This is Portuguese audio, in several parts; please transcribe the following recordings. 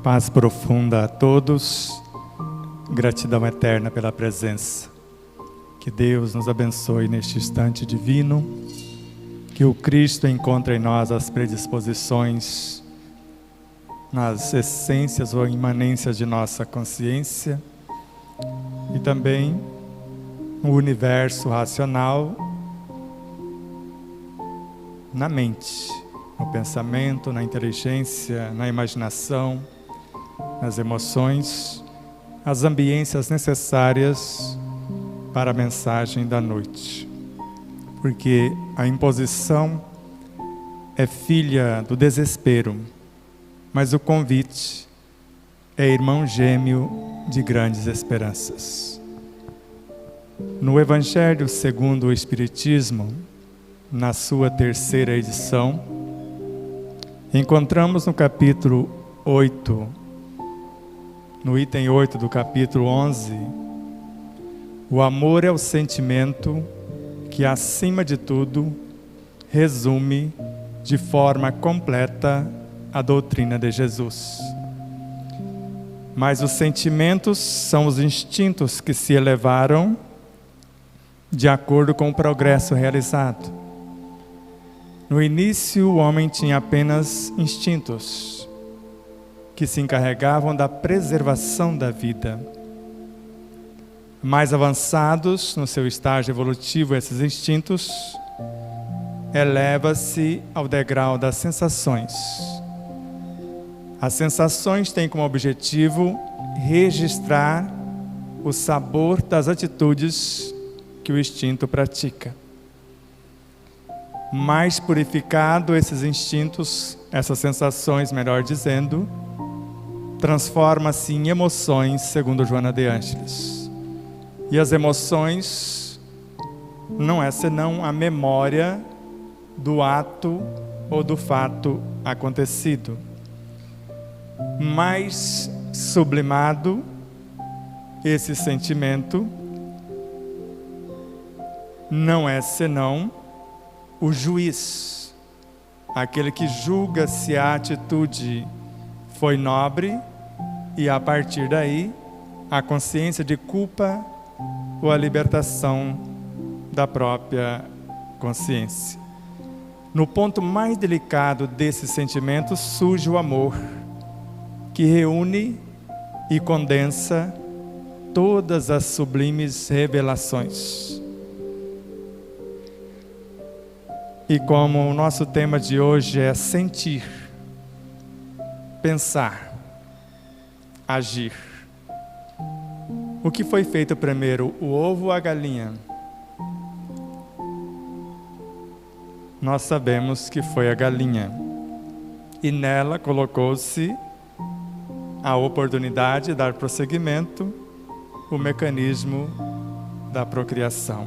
Paz profunda a todos, gratidão eterna pela presença. Que Deus nos abençoe neste instante divino, que o Cristo encontre em nós as predisposições, nas essências ou imanências de nossa consciência e também no universo racional, na mente, no pensamento, na inteligência, na imaginação, nas emoções, as ambiências necessárias para a mensagem da noite. Porque a imposição é filha do desespero, mas o convite é irmão gêmeo de grandes esperanças. No Evangelho segundo o Espiritismo, na sua terceira edição, encontramos no capítulo 8, no item 8 do capítulo 11, o amor é o sentimento que, acima de tudo, resume de forma completa a doutrina de Jesus. Mas os sentimentos são os instintos que se elevaram de acordo com o progresso realizado. No início, o homem tinha apenas instintos que se encarregavam da preservação da vida. Mais avançados no seu estágio evolutivo, esses instintos eleva-se ao degrau das sensações. As sensações têm como objetivo registrar o sabor das atitudes que o instinto pratica. Mais purificado esses instintos, essas sensações, melhor dizendo, transforma-se em emoções, segundo Joana de Ângeles. E as emoções não é senão a memória do ato ou do fato acontecido. Mais sublimado esse sentimento não é senão o juiz, aquele que julga se a atitude foi nobre e, a partir daí, a consciência de culpa ou a libertação da própria consciência. No ponto mais delicado desses sentimentos surge o amor, que reúne e condensa todas as sublimes revelações. E como o nosso tema de hoje é sentir, pensar, agir. O que foi feito primeiro, o ovo ou a galinha? Nós sabemos que foi a galinha. E nela colocou-se a oportunidade de dar prosseguimento o mecanismo da procriação.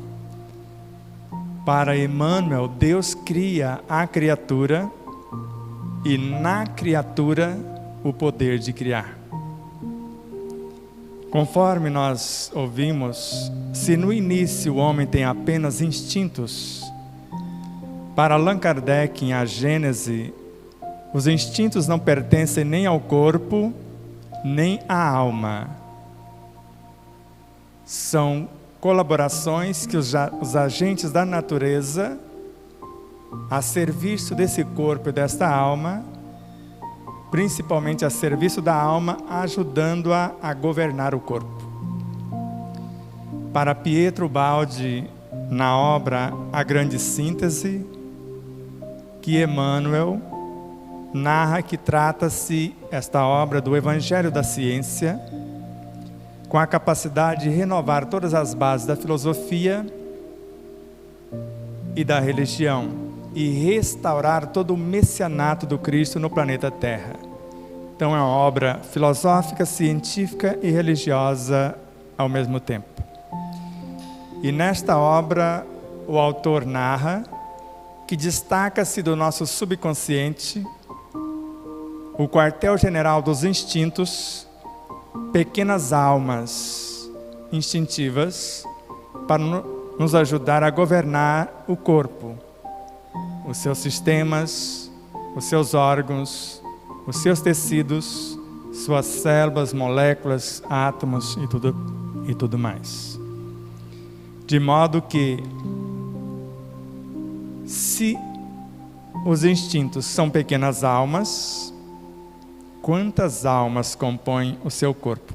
Para Emmanuel, Deus cria a criatura e na criatura o poder de criar. Conforme nós ouvimos, se no início o homem tem apenas instintos, para Allan Kardec, em A Gênese, os instintos não pertencem nem ao corpo, nem à alma. São colaborações que os agentes da natureza, a serviço desse corpo e desta alma, principalmente a serviço da alma, ajudando-a a governar o corpo. Para Pietro Baldi, na obra A Grande Síntese, que Emmanuel narra que trata-se esta obra do Evangelho da Ciência, com a capacidade de renovar todas as bases da filosofia e da religião e restaurar todo o messianato do Cristo no planeta Terra. Então é uma obra filosófica, científica e religiosa ao mesmo tempo. E nesta obra o autor narra que destaca-se do nosso subconsciente o quartel-general dos instintos, pequenas almas instintivas para nos ajudar a governar o corpo, os seus sistemas, os seus órgãos, os seus tecidos, suas células, moléculas, átomos e tudo mais. De modo que, se os instintos são pequenas almas, quantas almas compõem o seu corpo?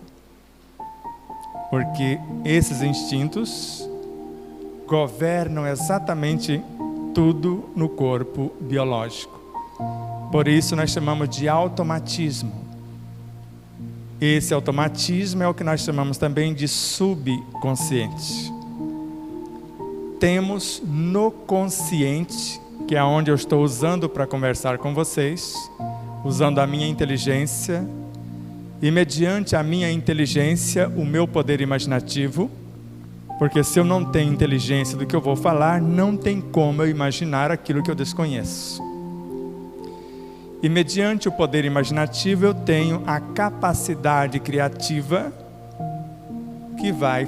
Porque esses instintos governam exatamente tudo no corpo biológico. Por isso nós chamamos de automatismo. Esse automatismo é o que nós chamamos também de subconsciente. Temos no consciente, que é onde eu estou usando para conversar com vocês, usando a minha inteligência, e mediante a minha inteligência, o meu poder imaginativo, porque se eu não tenho inteligência do que eu vou falar, não tem como eu imaginar aquilo que eu desconheço. E mediante o poder imaginativo, eu tenho a capacidade criativa que vai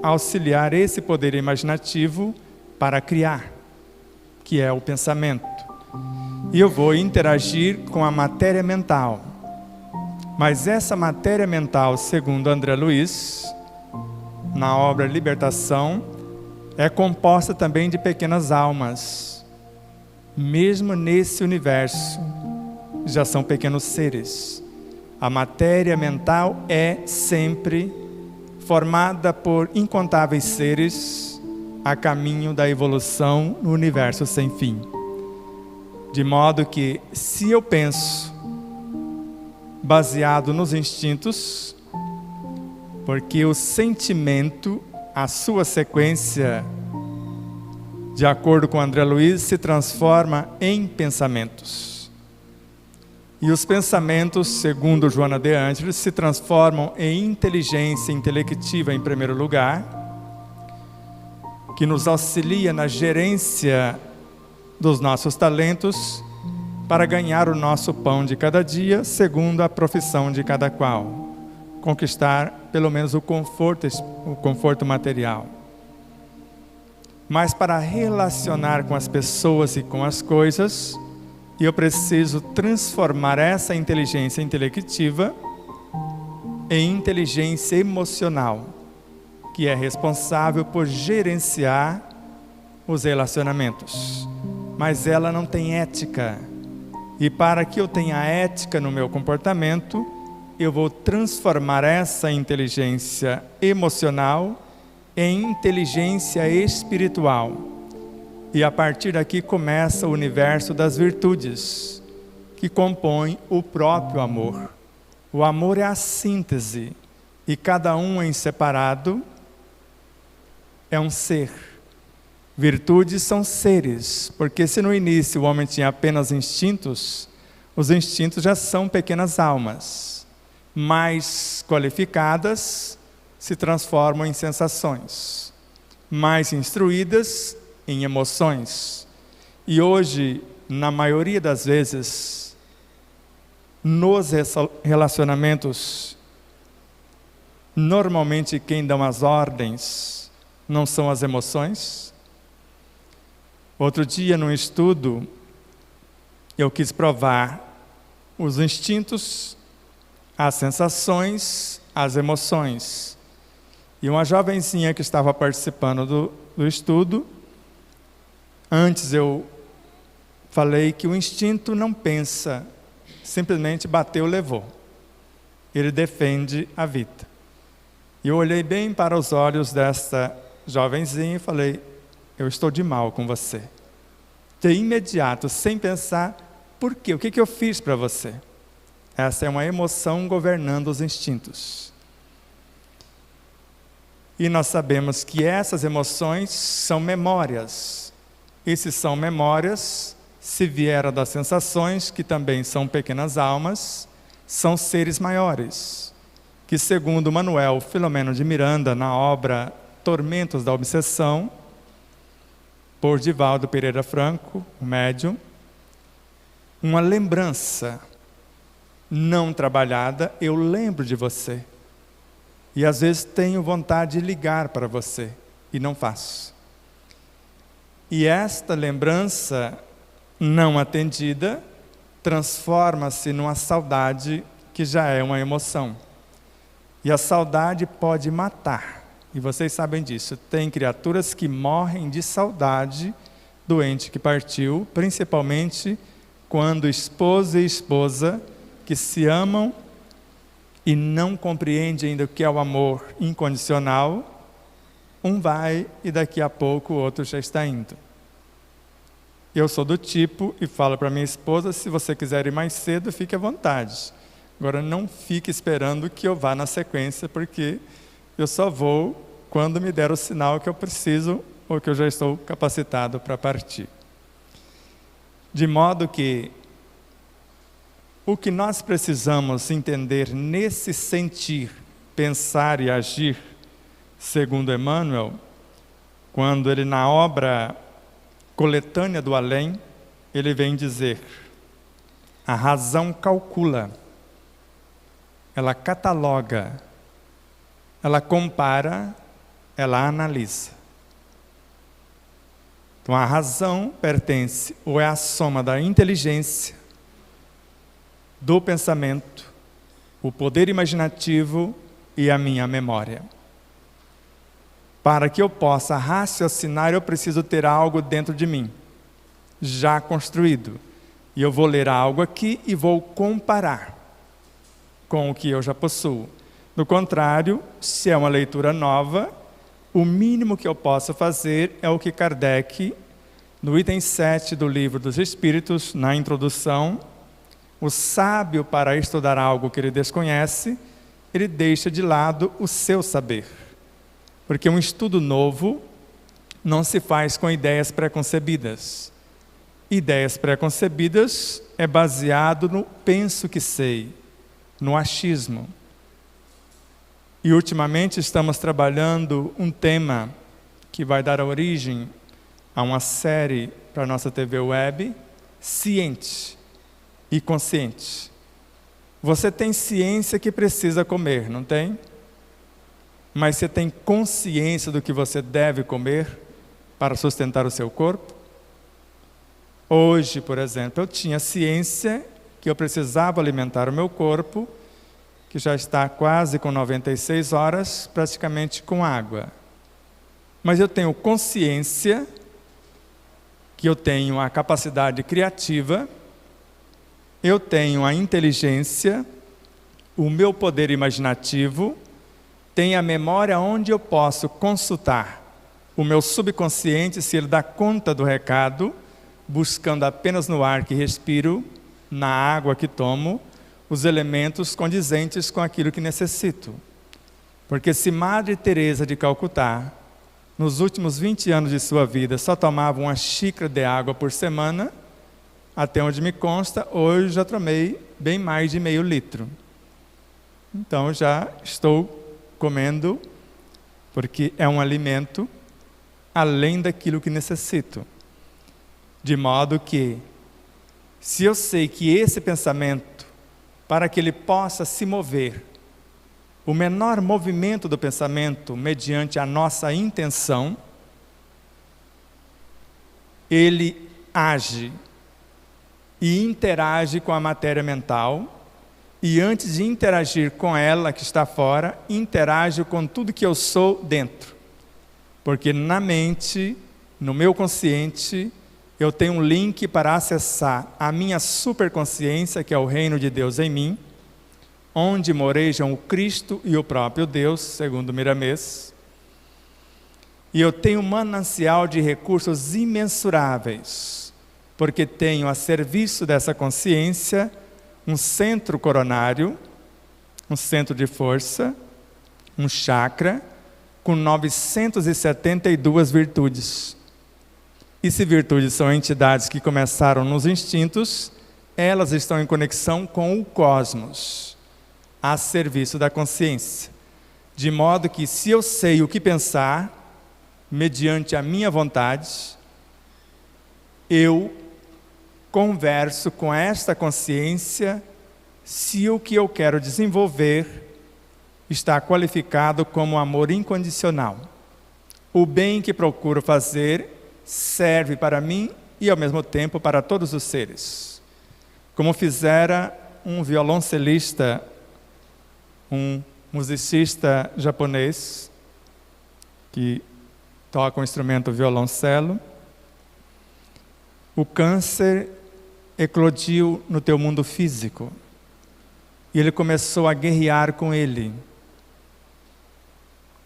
auxiliar esse poder imaginativo para criar, que é o pensamento. E eu vou interagir com a matéria mental. Mas essa matéria mental, segundo André Luiz, na obra Libertação, é composta também de pequenas almas. Mesmo nesse universo, já são pequenos seres. A matéria mental é sempre formada por incontáveis seres a caminho da evolução no universo sem fim. De modo que, se eu penso baseado nos instintos, porque o sentimento, a sua sequência, de acordo com André Luiz, se transforma em pensamentos. E os pensamentos, segundo Joana de Ângeles, se transformam em inteligência intelectiva em primeiro lugar, que nos auxilia na gerência dos nossos talentos para ganhar o nosso pão de cada dia, segundo a profissão de cada qual. Conquistar pelo menos o conforto material. Mas para relacionar com as pessoas e com as coisas, eu preciso transformar essa inteligência intelectiva em inteligência emocional, que é responsável por gerenciar os relacionamentos. Mas ela não tem ética. E para que eu tenha ética no meu comportamento, eu vou transformar essa inteligência emocional em inteligência espiritual. E a partir daqui começa o universo das virtudes, que compõem o próprio amor. O amor é a síntese, e cada um em separado é um ser. Virtudes são seres, porque se no início o homem tinha apenas instintos, os instintos já são pequenas almas. Mais qualificadas se transformam em sensações, mais instruídas em emoções. E hoje, na maioria das vezes, nos relacionamentos, normalmente quem dá as ordens não são as emoções. Outro dia, num estudo, eu quis provar os instintos, as sensações, as emoções. E uma jovenzinha que estava participando do estudo, antes eu falei que o instinto não pensa, simplesmente bateu, levou. Ele defende a vida. E eu olhei bem para os olhos desta jovenzinha e falei: eu estou de mal com você. De imediato, sem pensar, por quê? O que eu fiz para você? Essa é uma emoção governando os instintos. E nós sabemos que essas emoções são memórias. E se são memórias, se vieram das sensações, que também são pequenas almas, são seres maiores, que segundo Manuel Filomeno de Miranda, na obra Tormentos da Obsessão, por Divaldo Pereira Franco, o médium, uma lembrança não trabalhada, eu lembro de você. E às vezes tenho vontade de ligar para você, e não faço. E esta lembrança não atendida transforma-se numa saudade que já é uma emoção. E a saudade pode matar. E vocês sabem disso. Tem criaturas que morrem de saudade do ente que partiu, principalmente quando esposo e esposa que se amam e não compreendem ainda o que é o amor incondicional, um vai e daqui a pouco o outro já está indo. Eu sou do tipo e falo para minha esposa, se você quiser ir mais cedo, fique à vontade. Agora não fique esperando que eu vá na sequência, porque eu só vou quando me der o sinal que eu preciso ou que eu já estou capacitado para partir. De modo que o que nós precisamos entender nesse sentir, pensar e agir, segundo Emmanuel, quando ele na obra Coletânea do Além, ele vem dizer: a razão calcula, ela cataloga, ela compara, ela analisa. Então a razão pertence ou é a soma da inteligência, do pensamento, o poder imaginativo e a minha memória. Para que eu possa raciocinar, eu preciso ter algo dentro de mim, já construído. E eu vou ler algo aqui e vou comparar com o que eu já possuo. Do contrário, se é uma leitura nova, o mínimo que eu posso fazer é o que Kardec, no item 7 do Livro dos Espíritos, na introdução, o sábio, para estudar algo que ele desconhece, ele deixa de lado o seu saber. Porque um estudo novo não se faz com ideias preconcebidas. Ideias preconcebidas é baseado no penso que sei, no achismo. E ultimamente estamos trabalhando um tema que vai dar origem a uma série para a nossa TV web, ciente e consciente. Você tem ciência que precisa comer, não tem? Mas você tem consciência do que você deve comer para sustentar o seu corpo? Hoje, por exemplo, eu tinha ciência que eu precisava alimentar o meu corpo, que já está quase com 96 horas, praticamente com água. Mas eu tenho consciência que eu tenho a capacidade criativa, eu tenho a inteligência, o meu poder imaginativo, tenho a memória onde eu posso consultar o meu subconsciente, se ele dá conta do recado, buscando apenas no ar que respiro, na água que tomo, os elementos condizentes com aquilo que necessito. Porque se Madre Teresa de Calcutá, nos últimos 20 anos de sua vida, só tomava uma xícara de água por semana, até onde me consta, hoje já tomei bem mais de meio litro. Então já estou comendo, porque é um alimento além daquilo que necessito. De modo que, se eu sei que esse pensamento, para que ele possa se mover, o menor movimento do pensamento, mediante a nossa intenção, ele age e interage com a matéria mental, e antes de interagir com ela que está fora, interage com tudo que eu sou dentro. Porque na mente, no meu consciente, eu tenho um link para acessar a minha superconsciência, que é o reino de Deus em mim, onde morejam o Cristo e o próprio Deus, segundo Miramês. E eu tenho um manancial de recursos imensuráveis, porque tenho a serviço dessa consciência um centro coronário, um centro de força, um chakra, com 972 virtudes. E se virtudes são entidades que começaram nos instintos, elas estão em conexão com o cosmos, a serviço da consciência. De modo que, se eu sei o que pensar, mediante a minha vontade, eu converso com esta consciência se o que eu quero desenvolver está qualificado como amor incondicional. O bem que procuro fazer serve para mim e ao mesmo tempo para todos os seres. Como fizera um violoncelista, um musicista japonês, que toca o instrumento violoncelo. O câncer eclodiu no teu mundo físico. E ele começou a guerrear com ele.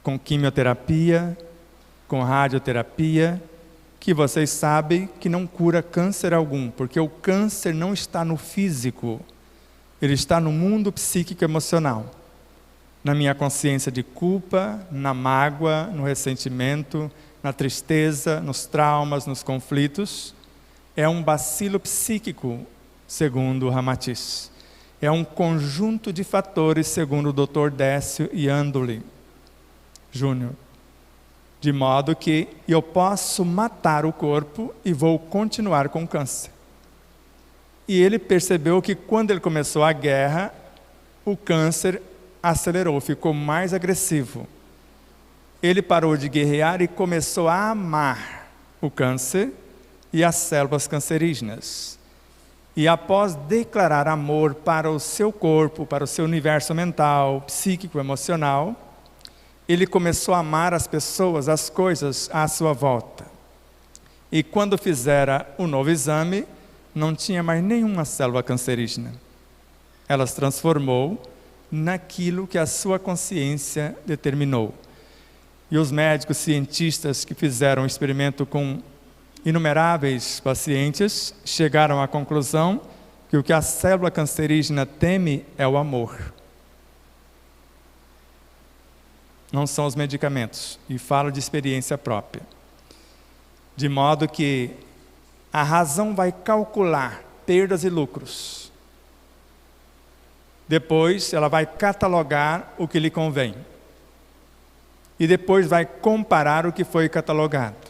Com quimioterapia, com radioterapia, que vocês sabem que não cura câncer algum, porque o câncer não está no físico, ele está no mundo psíquico emocional. Na minha consciência de culpa, na mágoa, no ressentimento, na tristeza, nos traumas, nos conflitos. É um bacilo psíquico, segundo Ramatiz. É um conjunto de fatores, segundo o Dr. Décio Iandoli Júnior. De modo que eu posso matar o corpo e vou continuar com o câncer. E ele percebeu que quando ele começou a guerra, o câncer acelerou, ficou mais agressivo. Ele parou de guerrear e começou a amar o câncer e as células cancerígenas. E após declarar amor para o seu corpo, para o seu universo mental, psíquico, emocional, ele começou a amar as pessoas, as coisas à sua volta. E quando fizera o novo exame, não tinha mais nenhuma célula cancerígena. Ela se transformou naquilo que a sua consciência determinou. E os médicos cientistas que fizeram o experimento com inumeráveis pacientes chegaram à conclusão que o que a célula cancerígena teme é o amor. Não são os medicamentos, e falo de experiência própria. De modo que a razão vai calcular perdas e lucros. Depois ela vai catalogar o que lhe convém. E depois vai comparar o que foi catalogado.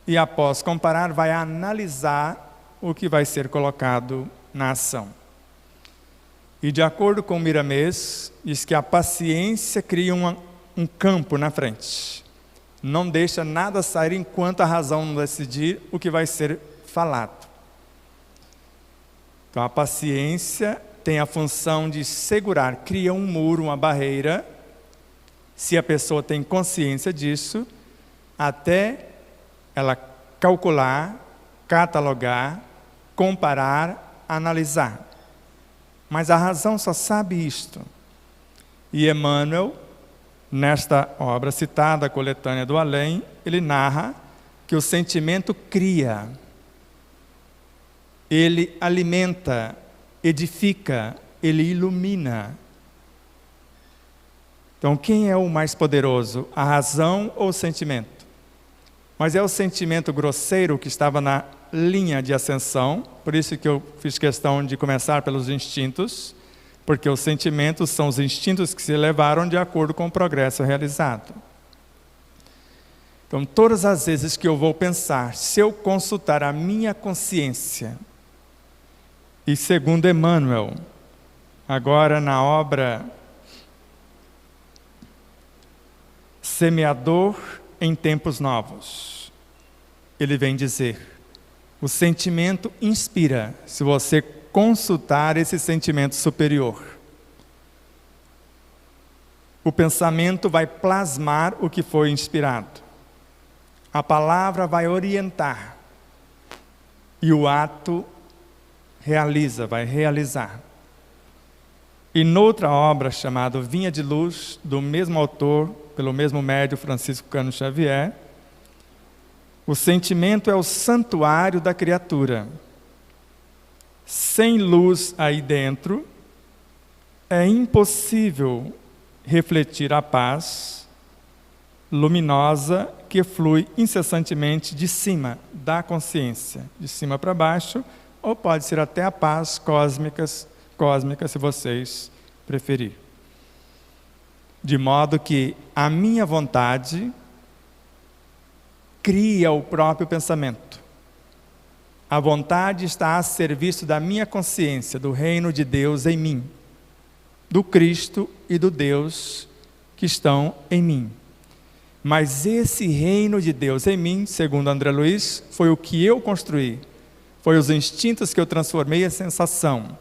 E após comparar, vai analisar o que vai ser colocado na ação. E de acordo com Miramês, diz que a paciência cria um campo na frente. Não deixa nada sair enquanto a razão não decidir o que vai ser falado. Então a paciência tem a função de segurar, cria um muro, uma barreira, se a pessoa tem consciência disso, até ela calcular, catalogar, comparar, analisar. Mas a razão só sabe isto. E Emmanuel, nesta obra citada, a Coletânea do Além, ele narra que o sentimento cria, ele alimenta, edifica, ele ilumina. Então, quem é o mais poderoso? A razão ou o sentimento? Mas é o sentimento grosseiro que estava na linha de ascensão, por isso que eu fiz questão de começar pelos instintos, porque os sentimentos são os instintos que se elevaram de acordo com o progresso realizado. Então, todas as vezes que eu vou pensar, se eu consultar a minha consciência, e segundo Emmanuel, agora na obra Semeador em Tempos Novos, ele vem dizer, o sentimento inspira, se você consultar esse sentimento superior. O pensamento vai plasmar o que foi inspirado. A palavra vai orientar. E o ato vai realizar. E noutra obra chamada Vinha de Luz, do mesmo autor, pelo mesmo médium Francisco Cândido Xavier, o sentimento é o santuário da criatura. Sem luz aí dentro, é impossível refletir a paz luminosa que flui incessantemente de cima da consciência, de cima para baixo, ou pode ser até a paz cósmica, se vocês preferirem. De modo que a minha vontade cria o próprio pensamento. A vontade está a serviço da minha consciência, do reino de Deus em mim, do Cristo e do Deus que estão em mim. Mas esse reino de Deus em mim, segundo André Luiz, foi o que eu construí. Foi os instintos que eu transformei em sensação.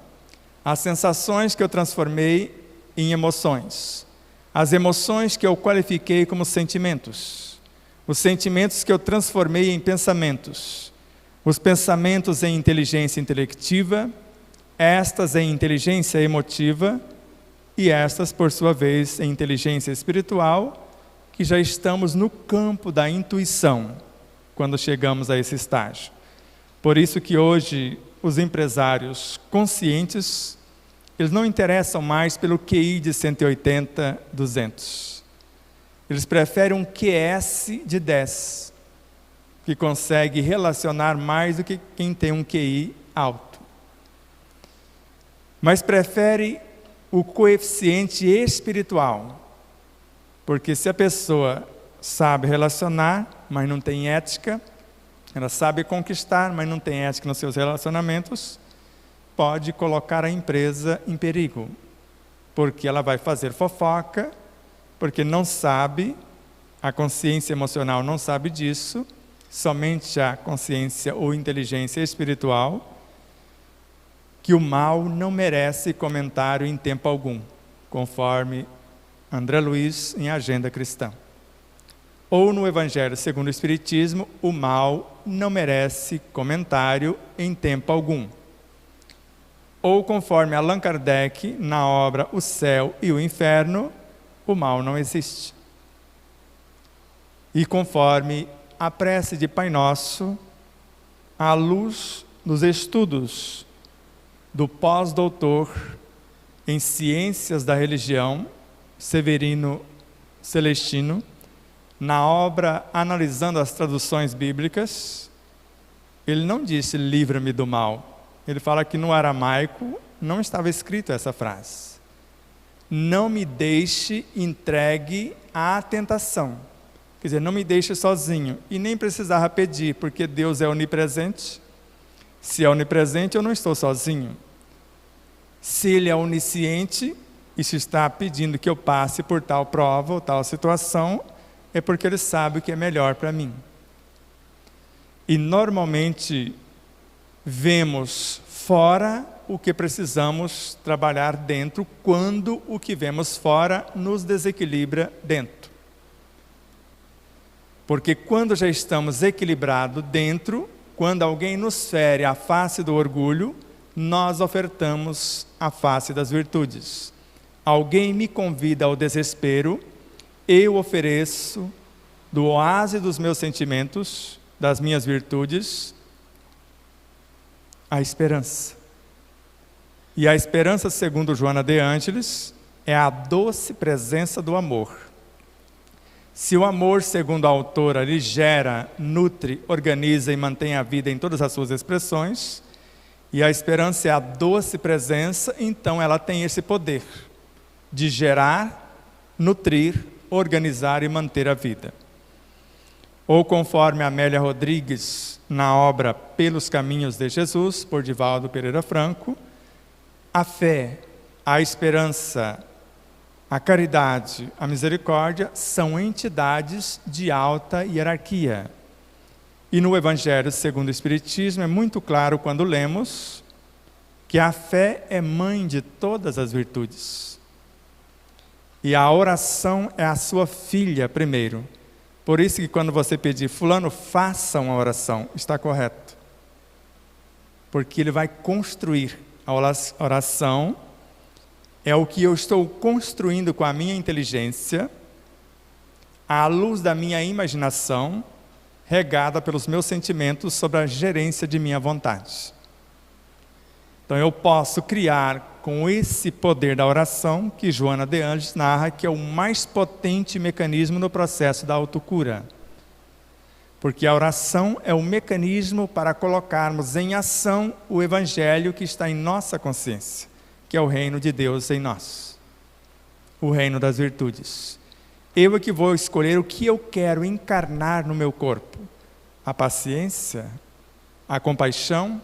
As sensações que eu transformei em emoções. As emoções que eu qualifiquei como sentimentos. Os sentimentos que eu transformei em pensamentos. Os pensamentos em inteligência intelectiva, estas em inteligência emotiva e estas, por sua vez, em inteligência espiritual, que já estamos no campo da intuição, quando chegamos a esse estágio. Por isso que hoje os empresários conscientes, eles não interessam mais pelo QI de 180, 200. Eles preferem um QS de 10, que consegue relacionar mais do que quem tem um QI alto. Mas prefere o coeficiente espiritual, porque se a pessoa sabe relacionar, mas não tem ética, ela sabe conquistar, mas não tem ética nos seus relacionamentos, pode colocar a empresa em perigo, porque ela vai fazer fofoca, porque não sabe, a consciência emocional não sabe disso, somente a consciência ou inteligência espiritual, que o mal não merece comentário em tempo algum, conforme André Luiz em Agenda Cristã. Ou no Evangelho segundo o Espiritismo, o mal não merece comentário em tempo algum. Ou conforme Allan Kardec, na obra O Céu e o Inferno, o mal não existe. E conforme a prece de Pai Nosso, à luz dos estudos do pós-doutor em Ciências da Religião, Severino Celestino, na obra Analisando as Traduções Bíblicas, ele não disse livra-me do mal. Ele fala que no aramaico não estava escrito essa frase. Não me deixe entregue à tentação. Quer dizer, não me deixe sozinho. E nem precisava pedir, porque Deus é onipresente. Se é onipresente, eu não estou sozinho. Se Ele é onisciente, e se está pedindo que eu passe por tal prova ou tal situação, é porque Ele sabe o que é melhor para mim. E normalmente vemos fora o que precisamos trabalhar dentro, quando o que vemos fora nos desequilibra dentro. Porque quando já estamos equilibrados dentro, quando alguém nos fere a face do orgulho, nós ofertamos a face das virtudes. Alguém me convida ao desespero, eu ofereço do oásis dos meus sentimentos, das minhas virtudes, a esperança. E a esperança, segundo Joana de Ângeles, é a doce presença do amor. Se o amor, segundo a autora, ele gera, nutre, organiza e mantém a vida em todas as suas expressões, e a esperança é a doce presença, então ela tem esse poder de gerar, nutrir, organizar e manter a vida. Ou conforme Amélia Rodrigues, na obra Pelos Caminhos de Jesus, por Divaldo Pereira Franco, a fé, a esperança, a caridade, a misericórdia são entidades de alta hierarquia. E no Evangelho segundo o Espiritismo é muito claro quando lemos que a fé é mãe de todas as virtudes. E a oração é a sua filha primeiro. Por isso que quando você pedir, fulano, faça uma oração, está correto. Porque ele vai construir. A oração é o que eu estou construindo com a minha inteligência, à luz da minha imaginação, regada pelos meus sentimentos sobre a gerência de minha vontade. Então eu posso criar com esse poder da oração, que Joana de Ângeles narra que é o mais potente mecanismo no processo da autocura. Porque a oração é o mecanismo para colocarmos em ação o Evangelho que está em nossa consciência, que é o reino de Deus em nós, o reino das virtudes. Eu é que vou escolher o que eu quero encarnar no meu corpo: a paciência, a compaixão,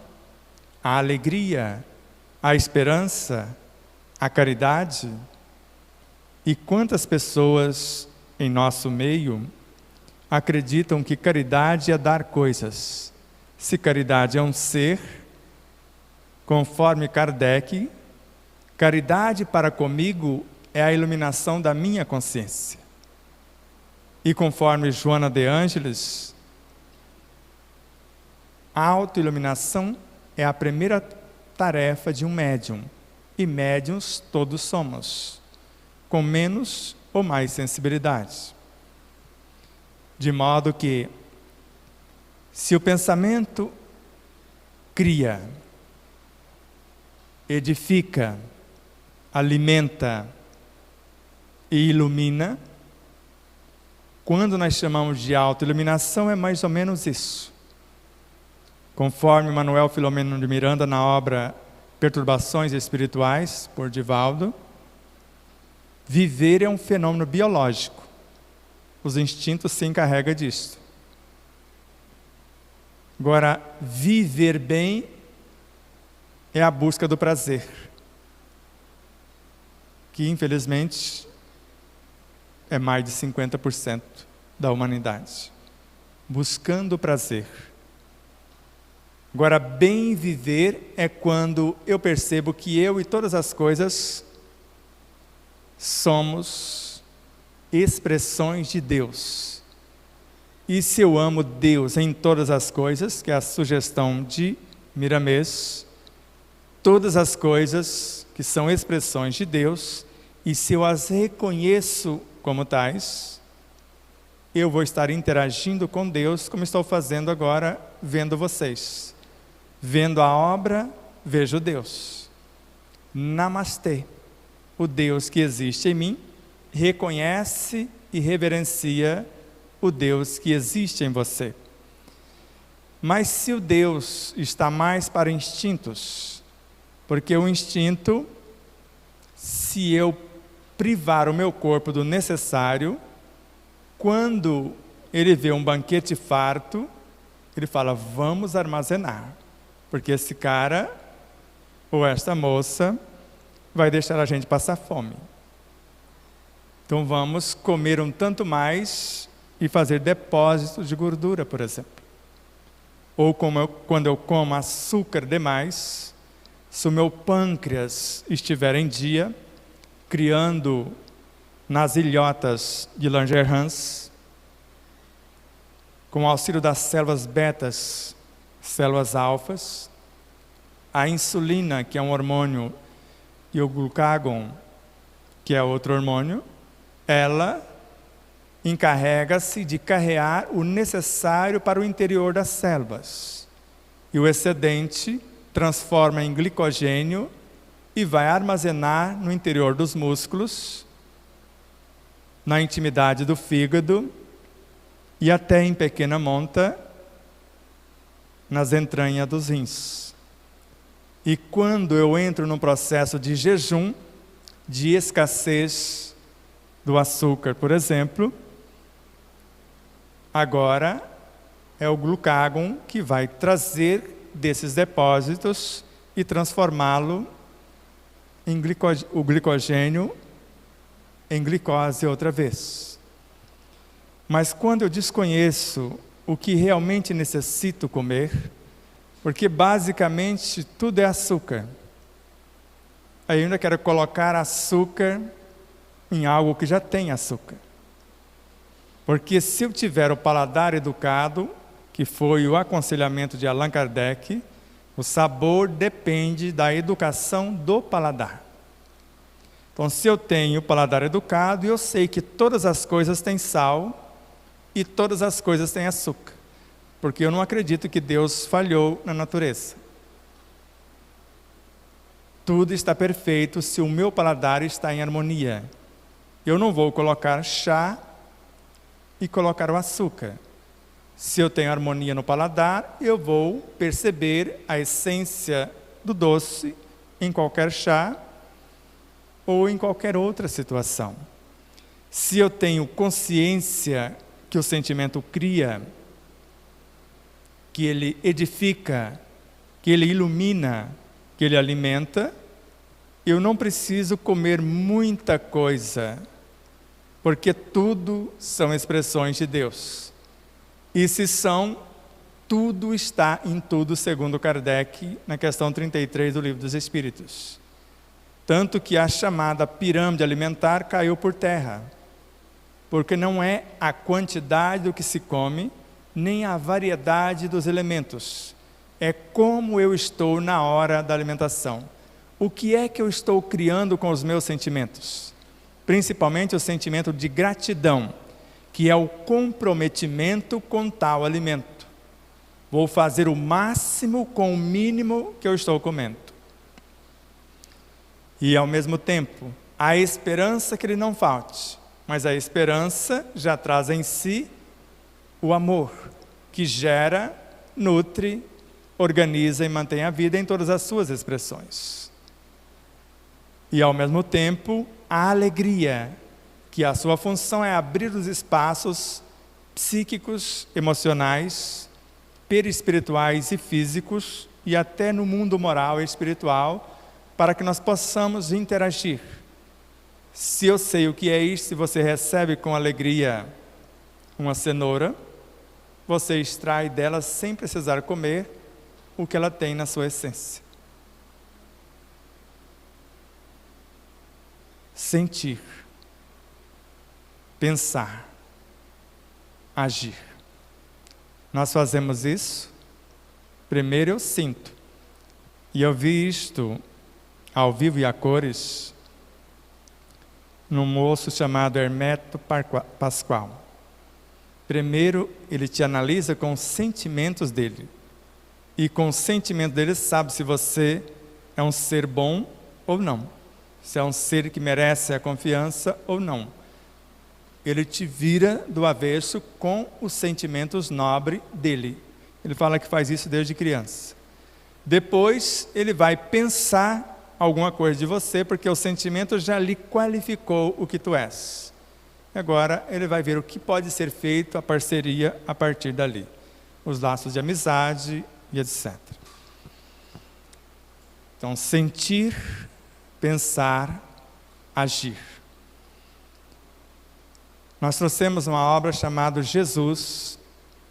a alegria, a esperança, a caridade. E quantas pessoas em nosso meio acreditam que caridade é dar coisas. Se caridade é um ser, conforme Kardec, Caridade para comigo é a iluminação da minha consciência. E conforme Joana de Ângeles, a autoiluminação é a primeira tarefa de um médium. E médiuns todos somos, com menos ou mais sensibilidade. De modo que, se o pensamento cria, edifica, alimenta e ilumina, quando nós chamamos de autoiluminação, é mais ou menos isso. Conforme Manuel Filomeno de Miranda, na obra Perturbações Espirituais, por Divaldo, viver é um fenômeno biológico. Os instintos se encarregam disso. Agora, viver bem é a busca do prazer, que infelizmente é mais de 50% da humanidade, buscando o prazer. Agora, bem viver é quando eu percebo que eu e todas as coisas somos expressões de Deus. E se eu amo Deus em todas as coisas, que é a sugestão de Miramês, todas as coisas que são expressões de Deus, e se eu as reconheço como tais, eu vou estar interagindo com Deus, como estou fazendo agora, vendo vocês. Vendo a obra, vejo Deus. Namastê. O Deus que existe em mim reconhece e reverencia o Deus que existe em você. Mas se o Deus está mais para instintos, porque o instinto, se eu privar o meu corpo do necessário, quando ele vê um banquete farto, ele fala, vamos armazenar, porque esse cara ou esta moça vai deixar a gente passar fome. Então vamos comer um tanto mais e fazer depósitos de gordura, por exemplo. Ou quando eu como açúcar demais, se o meu pâncreas estiver em dia, criando nas ilhotas de Langerhans, com o auxílio das células betas, células alfas, a insulina, que é um hormônio, e o glucagon, que é outro hormônio, ela encarrega-se de carregar o necessário para o interior das células. E o excedente transforma em glicogênio e vai armazenar no interior dos músculos, na intimidade do fígado e até em pequena monta nas entranhas dos rins. E quando eu entro num processo de jejum, de escassez do açúcar, por exemplo, agora é o glucagon que vai trazer desses depósitos e transformá-lo em o glicogênio em glicose outra vez. Mas quando eu desconheço o que realmente necessito comer, porque basicamente tudo é açúcar, aí eu ainda quero colocar açúcar em algo que já tem açúcar. Porque se eu tiver o paladar educado, que foi o aconselhamento de Allan Kardec, o sabor depende da educação do paladar. Então, se eu tenho o paladar educado, eu sei que todas as coisas têm sal e todas as coisas têm açúcar. Porque eu não acredito que Deus falhou na natureza. Tudo está perfeito se o meu paladar está em harmonia. Eu não vou colocar chá e colocar o açúcar. Se eu tenho harmonia no paladar, eu vou perceber a essência do doce em qualquer chá ou em qualquer outra situação. Se eu tenho consciência que o sentimento cria, que ele edifica, que ele ilumina, que ele alimenta, eu não preciso comer muita coisa, porque tudo são expressões de Deus. E se são, tudo está em tudo, segundo Kardec, na questão 33 do Livro dos Espíritos. tanto que a chamada pirâmide alimentar caiu por terra, porque não é a quantidade do que se come, nem a variedade dos elementos, é como eu estou na hora da alimentação. O que é que eu estou criando com os meus sentimentos? Principalmente o sentimento de gratidão, que é o comprometimento com tal alimento. Vou fazer o máximo com o mínimo que eu estou comendo. E ao mesmo tempo, a esperança que ele não falte, mas a esperança já traz em si o amor, que gera, nutre, organiza e mantém a vida em todas as suas expressões. E ao mesmo tempo, a alegria, que a sua função é abrir os espaços psíquicos, emocionais, perispirituais e físicos, e até no mundo moral e espiritual, para que nós possamos interagir. Se eu sei o que é isso, se você recebe com alegria uma cenoura, você extrai dela sem precisar comer o que ela tem na sua essência. Sentir, pensar, agir. Nós fazemos isso. Primeiro eu sinto. E eu vi isto ao vivo e a cores num moço chamado Hermeto Pascoal. Primeiro ele te analisa com os sentimentos dele. E com o sentimento dele sabe se você é um ser bom ou não. Se é um ser que merece a confiança ou não. Ele te vira do avesso com os sentimentos nobres dele. Ele fala que faz isso desde criança. Depois ele vai pensar alguma coisa de você, porque o sentimento já lhe qualificou o que tu és. Agora ele vai ver o que pode ser feito, a parceria a partir dali. Os laços de amizade e etc. Então, sentir, pensar, agir. Nós trouxemos uma obra chamada Jesus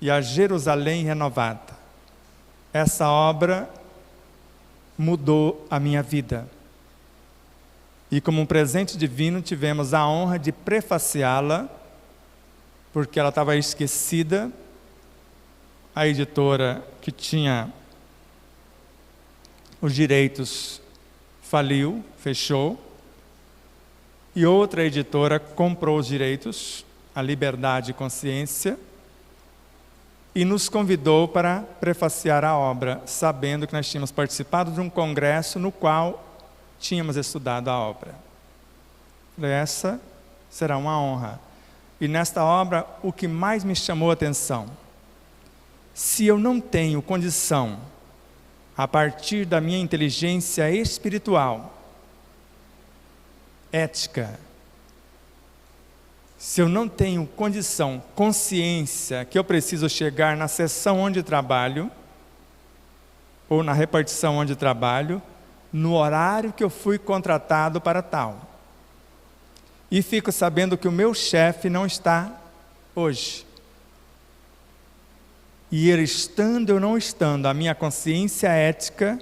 e a Jerusalém Renovada. Essa obra mudou a minha vida. E como um presente divino, tivemos a honra de prefaciá-la, porque ela estava esquecida. A editora que tinha os direitos faliu, fechou. E outra editora comprou os direitos, a Liberdade e Consciência, e nos convidou para prefaciar a obra, sabendo que nós tínhamos participado de um congresso no qual tínhamos estudado a obra. Falei, essa será uma honra. E nesta obra, o que mais me chamou a atenção, se eu não tenho condição, a partir da minha inteligência espiritual, ética, se eu não tenho condição, consciência, que eu preciso chegar na seção onde trabalho, ou na repartição onde trabalho, no horário que eu fui contratado para tal, e fico sabendo que o meu chefe não está hoje, e ele estando ou não estando, a minha consciência ética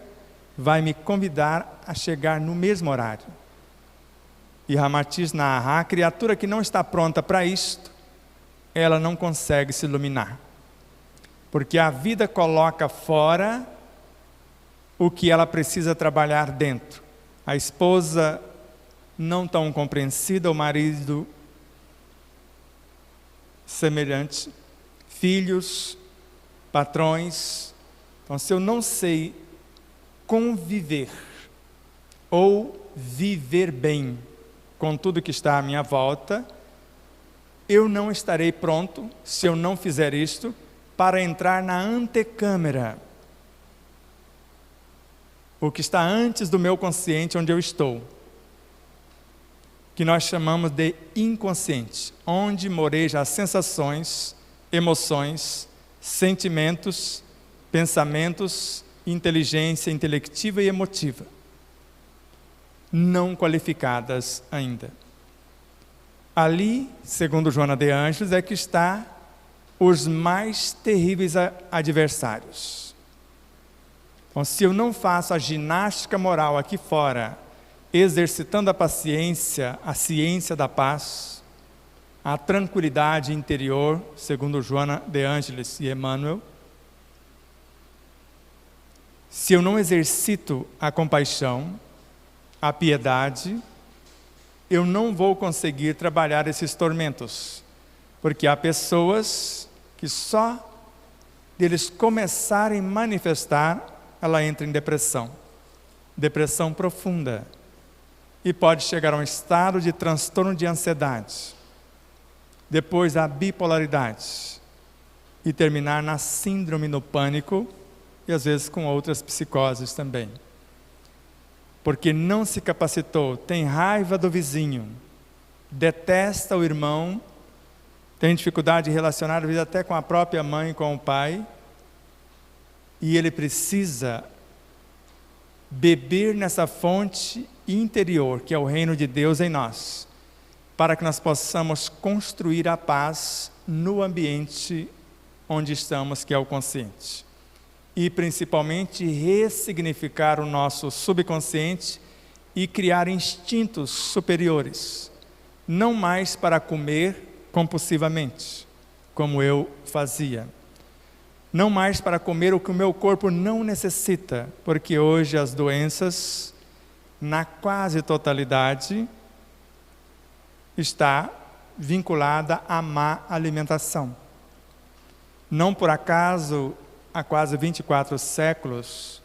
vai me convidar a chegar no mesmo horário. E Ramatiz narra, a criatura que não está pronta para isto, ela não consegue se iluminar. Porque a vida coloca fora o que ela precisa trabalhar dentro. A esposa não tão compreensida, o marido semelhante, filhos, patrões. Então, se eu não sei conviver ou viver bem com tudo que está à minha volta, eu não estarei pronto, se eu não fizer isto, para entrar na antecâmara. O que está antes do meu consciente, onde eu estou. Que nós chamamos de inconsciente, onde moreja as sensações, emoções, sentimentos, pensamentos, inteligência intelectiva e emotiva, não qualificadas ainda. Ali, segundo Joana de Ângeles, é que está os mais terríveis adversários. Então, se eu não faço a ginástica moral aqui fora, exercitando a paciência, a ciência da paz, a tranquilidade interior, segundo Joana de Ângeles e Emmanuel, se eu não exercito a compaixão, a piedade, eu não vou conseguir trabalhar esses tormentos, porque há pessoas que só deles começarem a manifestar, ela entra em depressão profunda, e pode chegar a um estado de transtorno de ansiedade, depois a bipolaridade, e terminar na síndrome do pânico, e às vezes com outras psicoses também. Porque não se capacitou, tem raiva do vizinho, detesta o irmão, tem dificuldade de relacionar a vida até com a própria mãe, com o pai, e ele precisa beber nessa fonte interior, que é o reino de Deus em nós, para que nós possamos construir a paz no ambiente onde estamos, que é o consciente. E principalmente ressignificar o nosso subconsciente e criar instintos superiores, não mais para comer compulsivamente, como eu fazia. Não mais para comer o que o meu corpo não necessita, porque hoje as doenças, na quase totalidade, está vinculada à má alimentação. Não por acaso, há quase 24 séculos,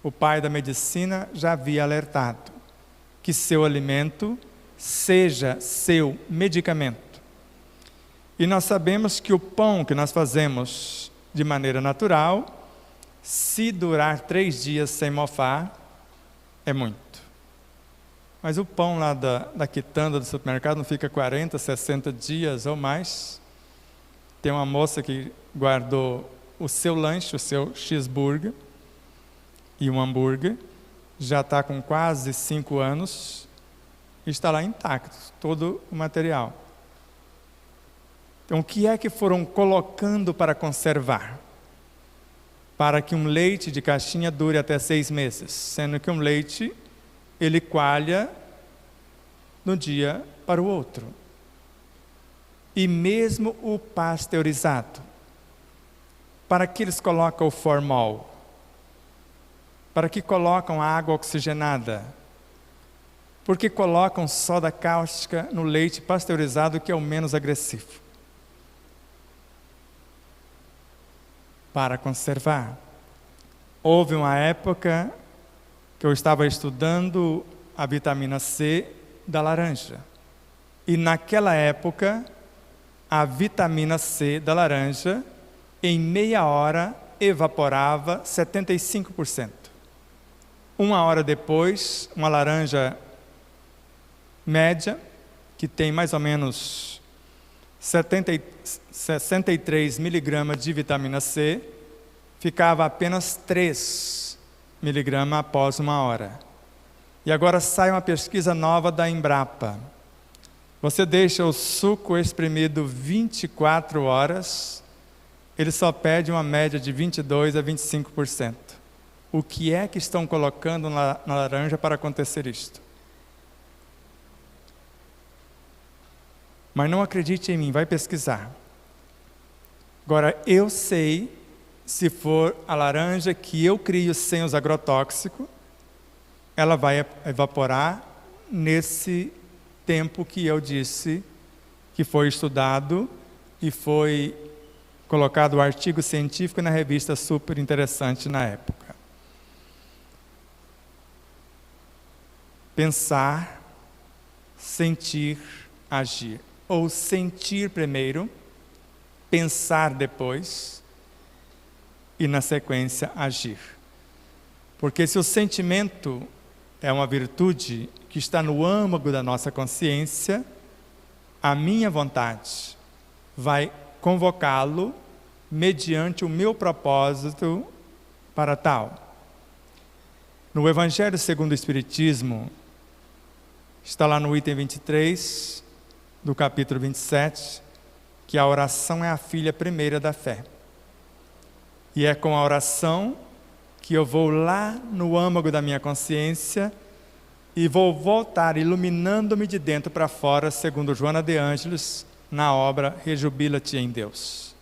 o pai da medicina já havia alertado que seu alimento seja seu medicamento. E nós sabemos que o pão que nós fazemos de maneira natural, se durar 3 dias sem mofar, é muito. Mas o pão lá da quitanda do supermercado não fica 40, 60 dias ou mais. Tem uma moça que guardou o seu lanche, o seu cheeseburger e um hambúrguer, já está com quase 5 anos, e está lá intacto, todo o material. Então, o que é que foram colocando para conservar? Para que um leite de caixinha dure até 6 meses, sendo que um leite, ele coalha de um dia para o outro. E mesmo o pasteurizado, para que eles colocam o formol? Para que colocam a água oxigenada? Por que colocam soda cáustica no leite pasteurizado, que é o menos agressivo? Para conservar. Houve uma época que eu estava estudando a vitamina C da laranja. E naquela época, a vitamina C da laranja, em meia hora, evaporava 75%. 1 hora depois, uma laranja média, que tem mais ou menos 63 miligramas de vitamina C, ficava apenas 3 miligramas após 1 hora. E agora sai uma pesquisa nova da Embrapa. Você deixa o suco espremido 24 horas, ele só perde uma média de 22% a 25%. O que é que estão colocando na laranja para acontecer isto? Mas não acredite em mim, vai pesquisar. Agora, eu sei, se for a laranja que eu crio sem os agrotóxicos, ela vai evaporar nesse tempo que eu disse, que foi estudado e foi colocado o artigo científico na revista super interessante na época. Pensar, sentir, agir. Ou sentir primeiro, pensar depois e na sequência agir. Porque se o sentimento é uma virtude que está no âmago da nossa consciência, a minha vontade vai convocá-lo mediante o meu propósito para tal. No Evangelho segundo o Espiritismo, está lá no item 23, do capítulo 27, que a oração é a filha primeira da fé. E é com a oração que eu vou lá no âmago da minha consciência e vou voltar iluminando-me de dentro para fora, segundo Joana de Ângeles, na obra Rejubila-te em Deus.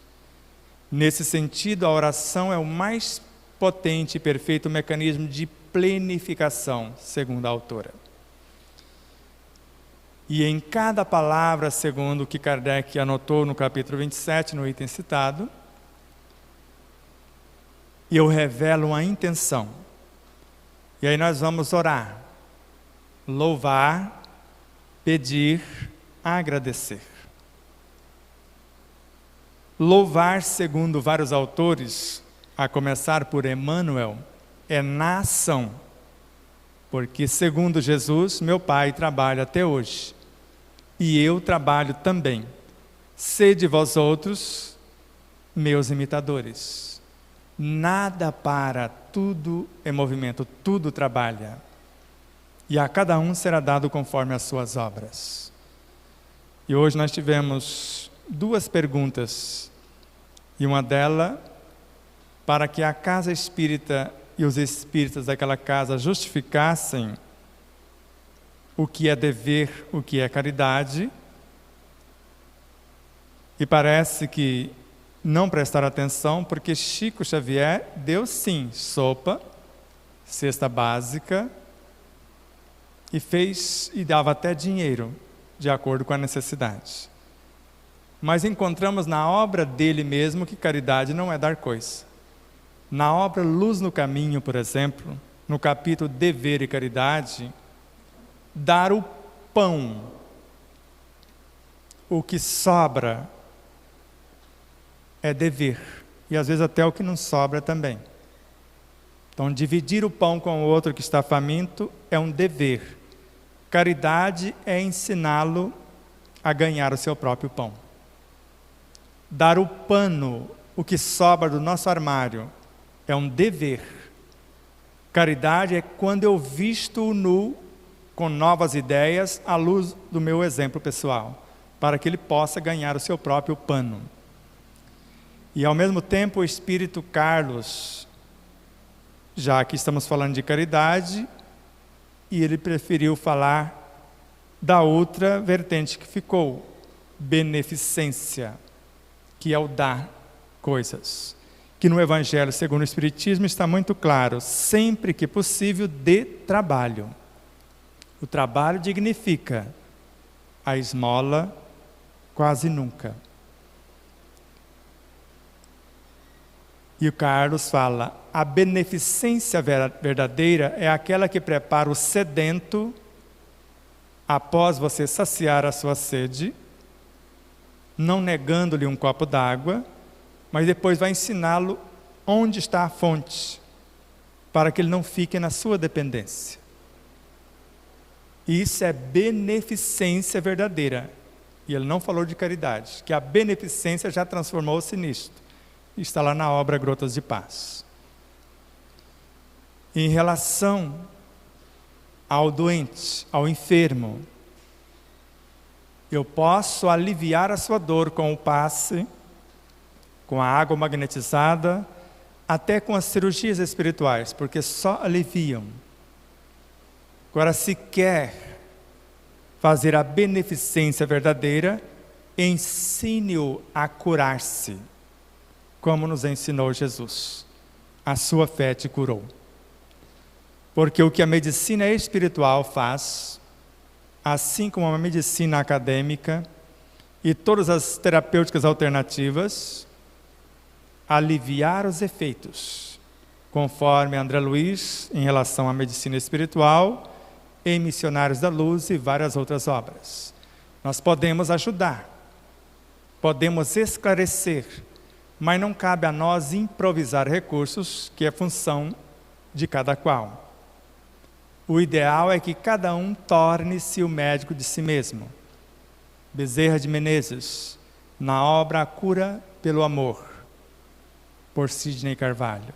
Nesse sentido, a oração é o mais potente e perfeito mecanismo de plenificação, segundo a autora. E em cada palavra, segundo o que Kardec anotou no capítulo 27, no item citado, eu revelo uma intenção. E aí nós vamos orar, louvar, pedir, agradecer. Louvar, segundo vários autores, a começar por Emmanuel, é na ação. Porque, segundo Jesus, meu Pai trabalha até hoje. E eu trabalho também. Sede vós outros, meus imitadores. Nada para, tudo é movimento, tudo trabalha. E a cada um será dado conforme as suas obras. E hoje nós tivemos 2 perguntas. E uma delas, para que a casa espírita e os espíritas daquela casa justificassem o que é dever, o que é caridade. E parece que não prestaram atenção, porque Chico Xavier deu sim sopa, cesta básica, e fez e dava até dinheiro, de acordo com a necessidade. Mas encontramos na obra dele mesmo que caridade não é dar coisa. Na obra Luz no Caminho, por exemplo, no capítulo Dever e Caridade, dar o pão, o que sobra, é dever. E às vezes até o que não sobra também. Então, dividir o pão com o outro que está faminto é um dever. Caridade é ensiná-lo a ganhar o seu próprio pão. Dar o pano, o que sobra do nosso armário, é um dever. Caridade é quando eu visto o nu com novas ideias à luz do meu exemplo pessoal, para que ele possa ganhar o seu próprio pano. E ao mesmo tempo o Espírito Carlos, já que estamos falando de caridade, e ele preferiu falar da outra vertente que ficou, beneficência, que é o dar coisas. Que no Evangelho segundo o Espiritismo está muito claro, sempre que possível, dê trabalho. O trabalho dignifica, a esmola quase nunca. E o Carlos fala, a beneficência verdadeira é aquela que prepara o sedento, após você saciar a sua sede, não negando-lhe um copo d'água, mas depois vai ensiná-lo onde está a fonte, para que ele não fique na sua dependência. E isso é beneficência verdadeira. E ele não falou de caridade, que a beneficência já transformou-se nisto. Está lá na obra Grotas de Paz. Em relação ao doente, ao enfermo, eu posso aliviar a sua dor com o passe, com a água magnetizada, até com as cirurgias espirituais, porque só aliviam. Agora, se quer fazer a beneficência verdadeira, ensine-o a curar-se, como nos ensinou Jesus. A sua fé te curou. Porque o que a medicina espiritual faz, assim como a medicina acadêmica e todas as terapêuticas alternativas, aliviar os efeitos, conforme André Luiz, em relação à medicina espiritual, em Missionários da Luz e várias outras obras. Nós podemos ajudar, podemos esclarecer, mas não cabe a nós improvisar recursos, que é função de cada qual. O ideal é que cada um torne-se o médico de si mesmo. Bezerra de Menezes, na obra A Cura pelo Amor, por Sidney Carvalho.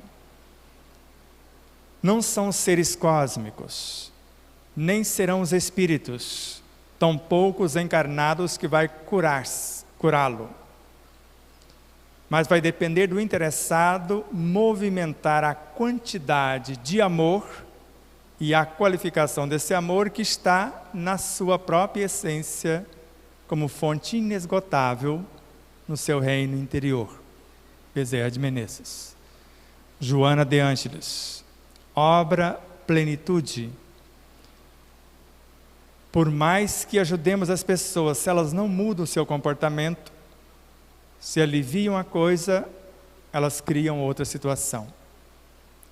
Não são seres cósmicos, nem serão os espíritos, tampouco os encarnados que vai curá-lo. Mas vai depender do interessado movimentar a quantidade de amor e a qualificação desse amor que está na sua própria essência, como fonte inesgotável no seu reino interior. Bezerra de Menezes. Joana de Ângeles. Obra Plenitude. Por mais que ajudemos as pessoas, se elas não mudam o seu comportamento, se aliviam a coisa, elas criam outra situação.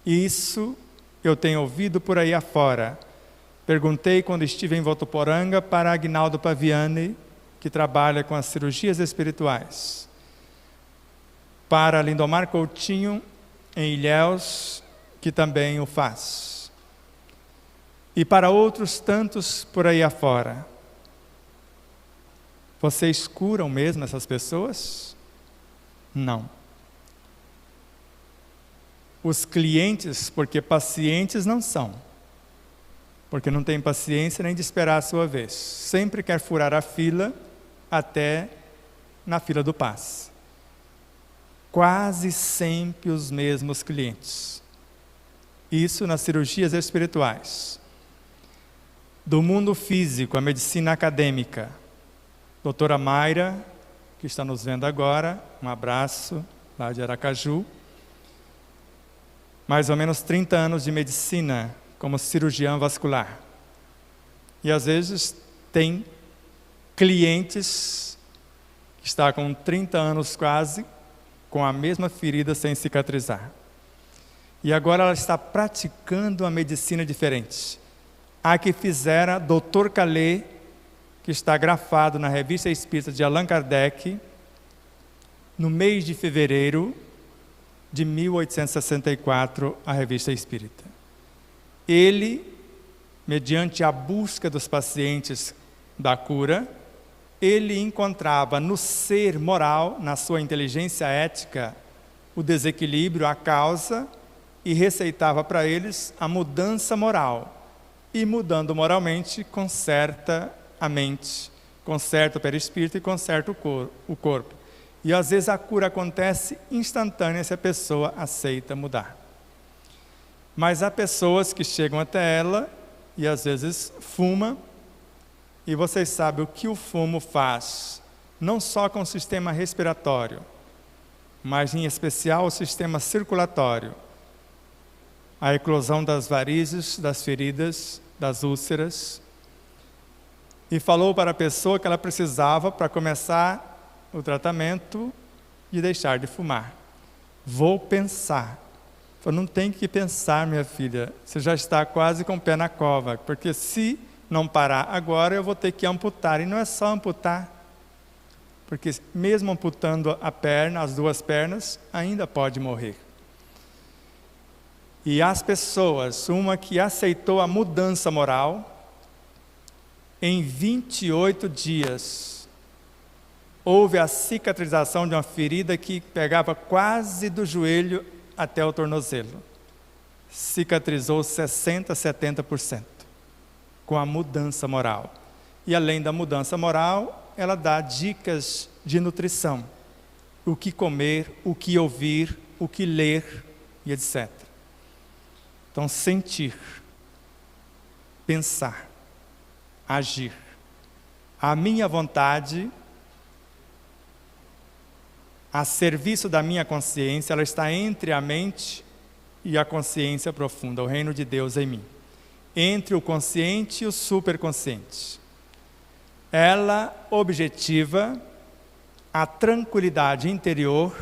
E isso eu tenho ouvido por aí afora. Perguntei quando estive em Votuporanga para Agnaldo Paviani, que trabalha com as cirurgias espirituais. Para Lindomar Coutinho, em Ilhéus, que também o faz. E para outros tantos por aí afora. Vocês curam mesmo essas pessoas? Não. Os clientes, porque pacientes não são. Porque não tem paciência nem de esperar a sua vez. Sempre quer furar a fila até na fila do passe. Quase sempre os mesmos clientes. Isso nas cirurgias espirituais. Do mundo físico, a medicina acadêmica. Doutora Mayra, que está nos vendo agora, um abraço, lá de Aracaju. Mais ou menos 30 anos de medicina como cirurgiã vascular. E às vezes tem clientes que estão com 30 anos quase, com a mesma ferida sem cicatrizar. E agora ela está praticando uma medicina diferente. A que fizera Dr. Calais, que está grafado na Revista Espírita de Allan Kardec, no mês de fevereiro de 1864, a Revista Espírita. Ele, mediante a busca dos pacientes da cura, ele encontrava no ser moral, na sua inteligência ética, o desequilíbrio, a causa, e receitava para eles a mudança moral. E mudando moralmente, conserta a mente, conserta o perispírito e conserta o corpo. E às vezes a cura acontece instantânea se a pessoa aceita mudar. Mas há pessoas que chegam até ela e às vezes fuma, e vocês sabem o que o fumo faz, não só com o sistema respiratório, mas em especial o sistema circulatório. A eclosão das varizes, das feridas, das úlceras. E falou para a pessoa que ela precisava, para começar o tratamento, de deixar de fumar. Vou pensar. Falei, não tem que pensar, minha filha, você já está quase com o pé na cova, porque se não parar agora, eu vou ter que amputar. E não é só amputar, porque mesmo amputando a perna, as duas pernas, ainda pode morrer. E as pessoas, uma que aceitou a mudança moral, em 28 dias, houve a cicatrização de uma ferida que pegava quase do joelho até o tornozelo. Cicatrizou 60%, 70%, com a mudança moral. E além da mudança moral, ela dá dicas de nutrição. O que comer, o que ouvir, o que ler e etc. Então, sentir, pensar, agir. A minha vontade, a serviço da minha consciência, ela está entre a mente e a consciência profunda, o reino de Deus em mim. Entre o consciente e o superconsciente. Ela objetiva a tranquilidade interior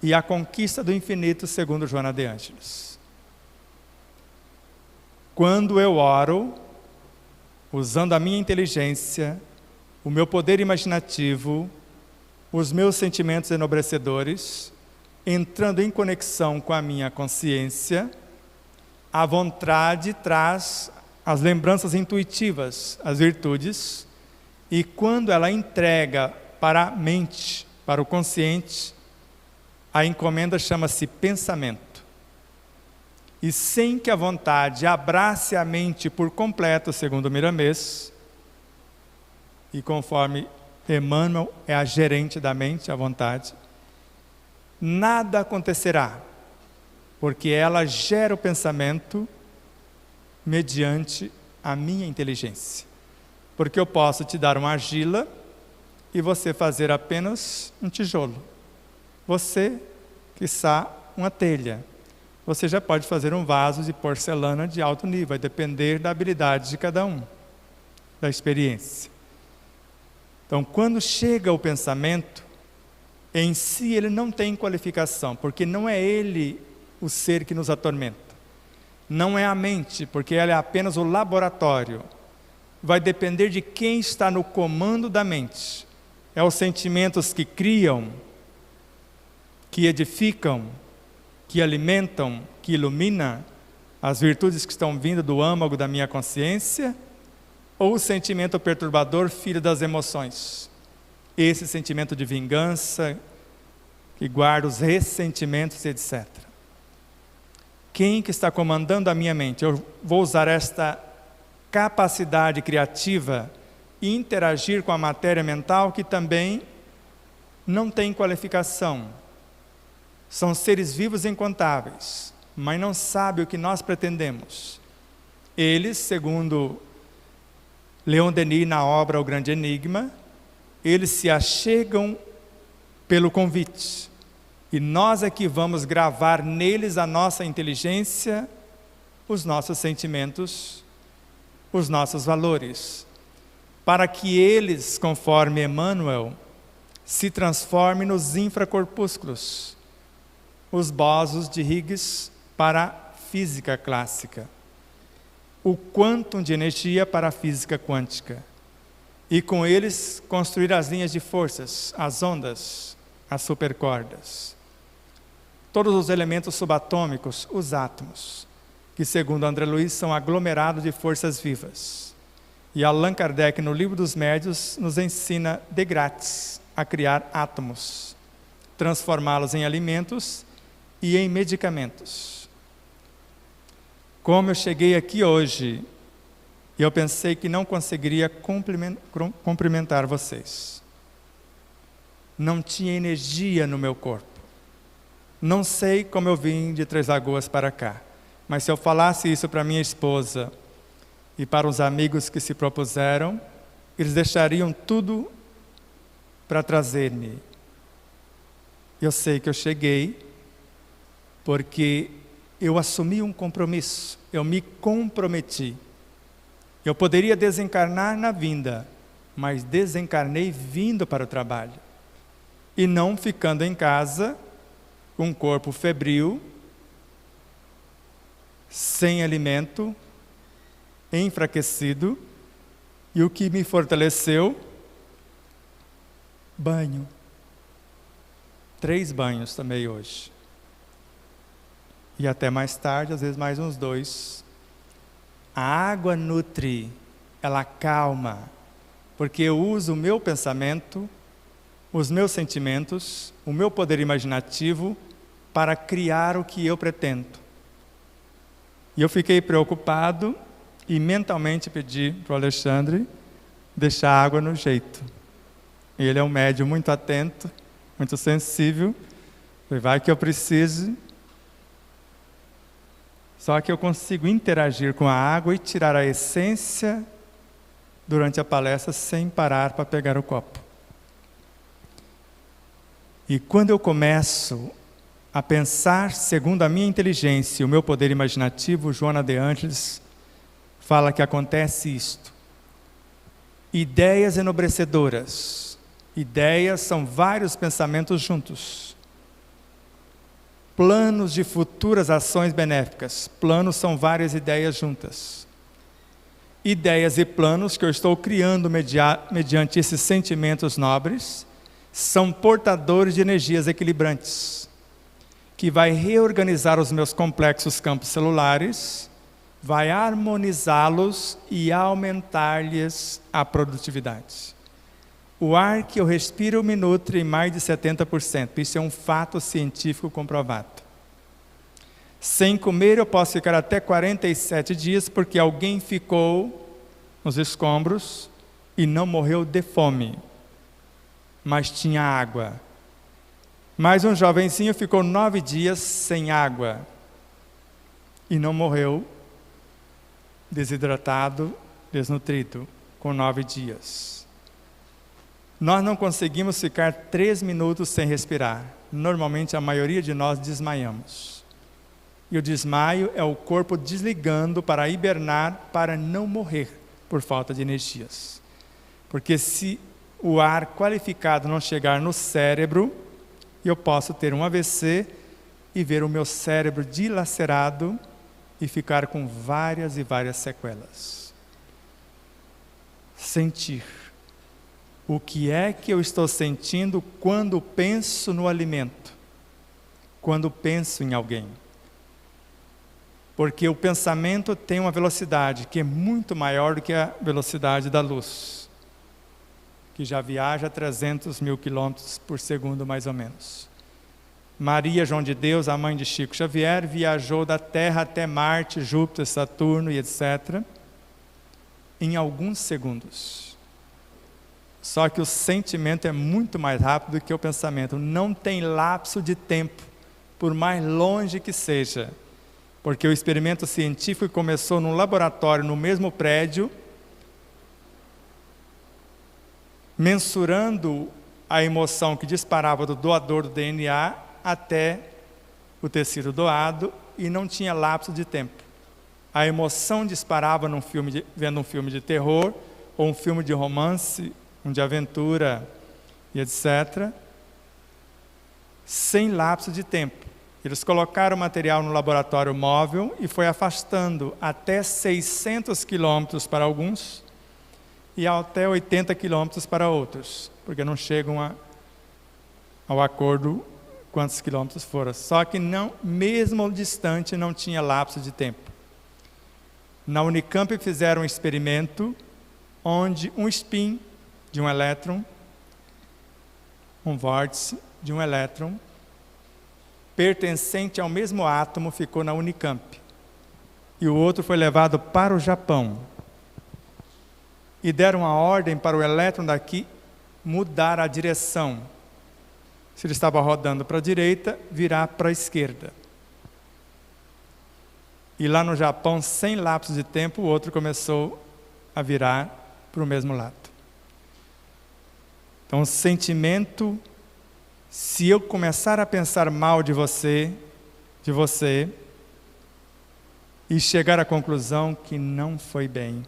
e a conquista do infinito, segundo Joana de Ângeles. Quando eu oro, usando a minha inteligência, o meu poder imaginativo, os meus sentimentos enobrecedores, entrando em conexão com a minha consciência, a vontade traz as lembranças intuitivas, as virtudes, e quando ela entrega para a mente, para o consciente, a encomenda chama-se pensamento. E sem que a vontade abrace a mente por completo, segundo Miramês, e conforme Emmanuel é a gerente da mente, a vontade, nada acontecerá, porque ela gera o pensamento mediante a minha inteligência. Porque eu posso te dar uma argila e você fazer apenas um tijolo. Você, quiçá, uma telha. Você já pode fazer um vaso de porcelana de alto nível, vai depender da habilidade de cada um, da experiência. Então, quando chega o pensamento, em si ele não tem qualificação, porque não é ele o ser que nos atormenta. Não é a mente, porque ela é apenas o laboratório. Vai depender de quem está no comando da mente. É os sentimentos que criam, que edificam, que alimentam, que iluminam as virtudes que estão vindo do âmago da minha consciência, ou o sentimento perturbador, filho das emoções. Esse sentimento de vingança, que guarda os ressentimentos, etc. Quem que está comandando a minha mente? Eu vou usar esta capacidade criativa e interagir com a matéria mental que também não tem qualificação. São seres vivos incontáveis, mas não sabem o que nós pretendemos. Eles, segundo Leon Denis na obra O Grande Enigma, eles se achegam pelo convite. E nós é que vamos gravar neles a nossa inteligência, os nossos sentimentos, os nossos valores, para que eles, conforme Emmanuel, se transformem nos infracorpúsculos, os bósons de Higgs para a física clássica, o quantum de energia para a física quântica, e com eles construir as linhas de forças, as ondas, as supercordas, todos os elementos subatômicos, os átomos, que segundo André Luiz são aglomerados de forças vivas. E Allan Kardec, no Livro dos Médiuns, nos ensina de grátis a criar átomos, transformá-los em alimentos e em medicamentos. Como eu cheguei aqui hoje, eu pensei que não conseguiria cumprimentar vocês. Não tinha energia no meu corpo. Não sei como eu vim de Três Lagoas para cá, mas se eu falasse isso para minha esposa e para os amigos que se propuseram, eles deixariam tudo para trazer-me. Eu sei que eu cheguei porque eu assumi um compromisso, eu me comprometi. Eu poderia desencarnar na vinda, mas desencarnei vindo para o trabalho. E não ficando em casa, com um corpo febril, sem alimento, enfraquecido, e o que me fortaleceu? Banho. 3 banhos tomei hoje. E até mais tarde, às vezes mais uns 2. A água nutre, ela acalma, porque eu uso o meu pensamento, os meus sentimentos, o meu poder imaginativo para criar o que eu pretendo. E eu fiquei preocupado e mentalmente pedi para o Alexandre deixar a água no jeito. Ele é um médium muito atento, muito sensível. Vai que eu precise. Só que eu consigo interagir com a água e tirar a essência durante a palestra sem parar para pegar o copo. E quando eu começo a pensar segundo a minha inteligência e o meu poder imaginativo, Joana de Ângeles fala que acontece isto. Ideias enobrecedoras. Ideias são vários pensamentos juntos. Planos de futuras ações benéficas. Planos são várias ideias juntas. Ideias e planos que eu estou criando mediante esses sentimentos nobres são portadores de energias equilibrantes, que vai reorganizar os meus complexos campos celulares, vai harmonizá-los e aumentar-lhes a produtividade. O ar que eu respiro me nutre em mais de 70%. Isso é um fato científico comprovado. Sem comer eu posso ficar até 47 dias, porque alguém ficou nos escombros e não morreu de fome, mas tinha água. Mas um jovenzinho ficou 9 dias sem água e não morreu desidratado, desnutrido, com 9 dias. Nós não conseguimos ficar 3 minutos sem respirar. Normalmente a maioria de nós desmaiamos. E o desmaio é o corpo desligando para hibernar, para não morrer por falta de energias. Porque se o ar qualificado não chegar no cérebro, eu posso ter um AVC e ver o meu cérebro dilacerado e ficar com várias e várias sequelas. Sentir. O que é que eu estou sentindo quando penso no alimento? Quando penso em alguém? Porque o pensamento tem uma velocidade que é muito maior do que a velocidade da luz, que já viaja a 300 mil quilômetros por segundo, mais ou menos. Maria João de Deus, a mãe de Chico Xavier, viajou da Terra até Marte, Júpiter, Saturno e etc., em alguns segundos. Só que o sentimento é muito mais rápido do que o pensamento. Não tem lapso de tempo, por mais longe que seja. Porque o experimento científico começou num laboratório no mesmo prédio, mensurando a emoção que disparava do doador do DNA até o tecido doado, e não tinha lapso de tempo. A emoção disparava vendo um filme de terror, ou um filme de romance, um de aventura, e etc., sem lapso de tempo. Eles colocaram o material no laboratório móvel e foi afastando até 600 quilômetros para alguns e até 80 quilômetros para outros, porque não chegam ao acordo quantos quilômetros foram. Só que não, mesmo distante, não tinha lapso de tempo. Na Unicamp fizeram um experimento onde um spin de um elétron, um vórtice de um elétron, pertencente ao mesmo átomo, ficou na Unicamp. E o outro foi levado para o Japão. E deram uma ordem para o elétron daqui mudar a direção. Se ele estava rodando para a direita, virar para a esquerda. E lá no Japão, sem lapso de tempo, o outro começou a virar para o mesmo lado. Então, o sentimento, se eu começar a pensar mal de você, e chegar à conclusão que não foi bem,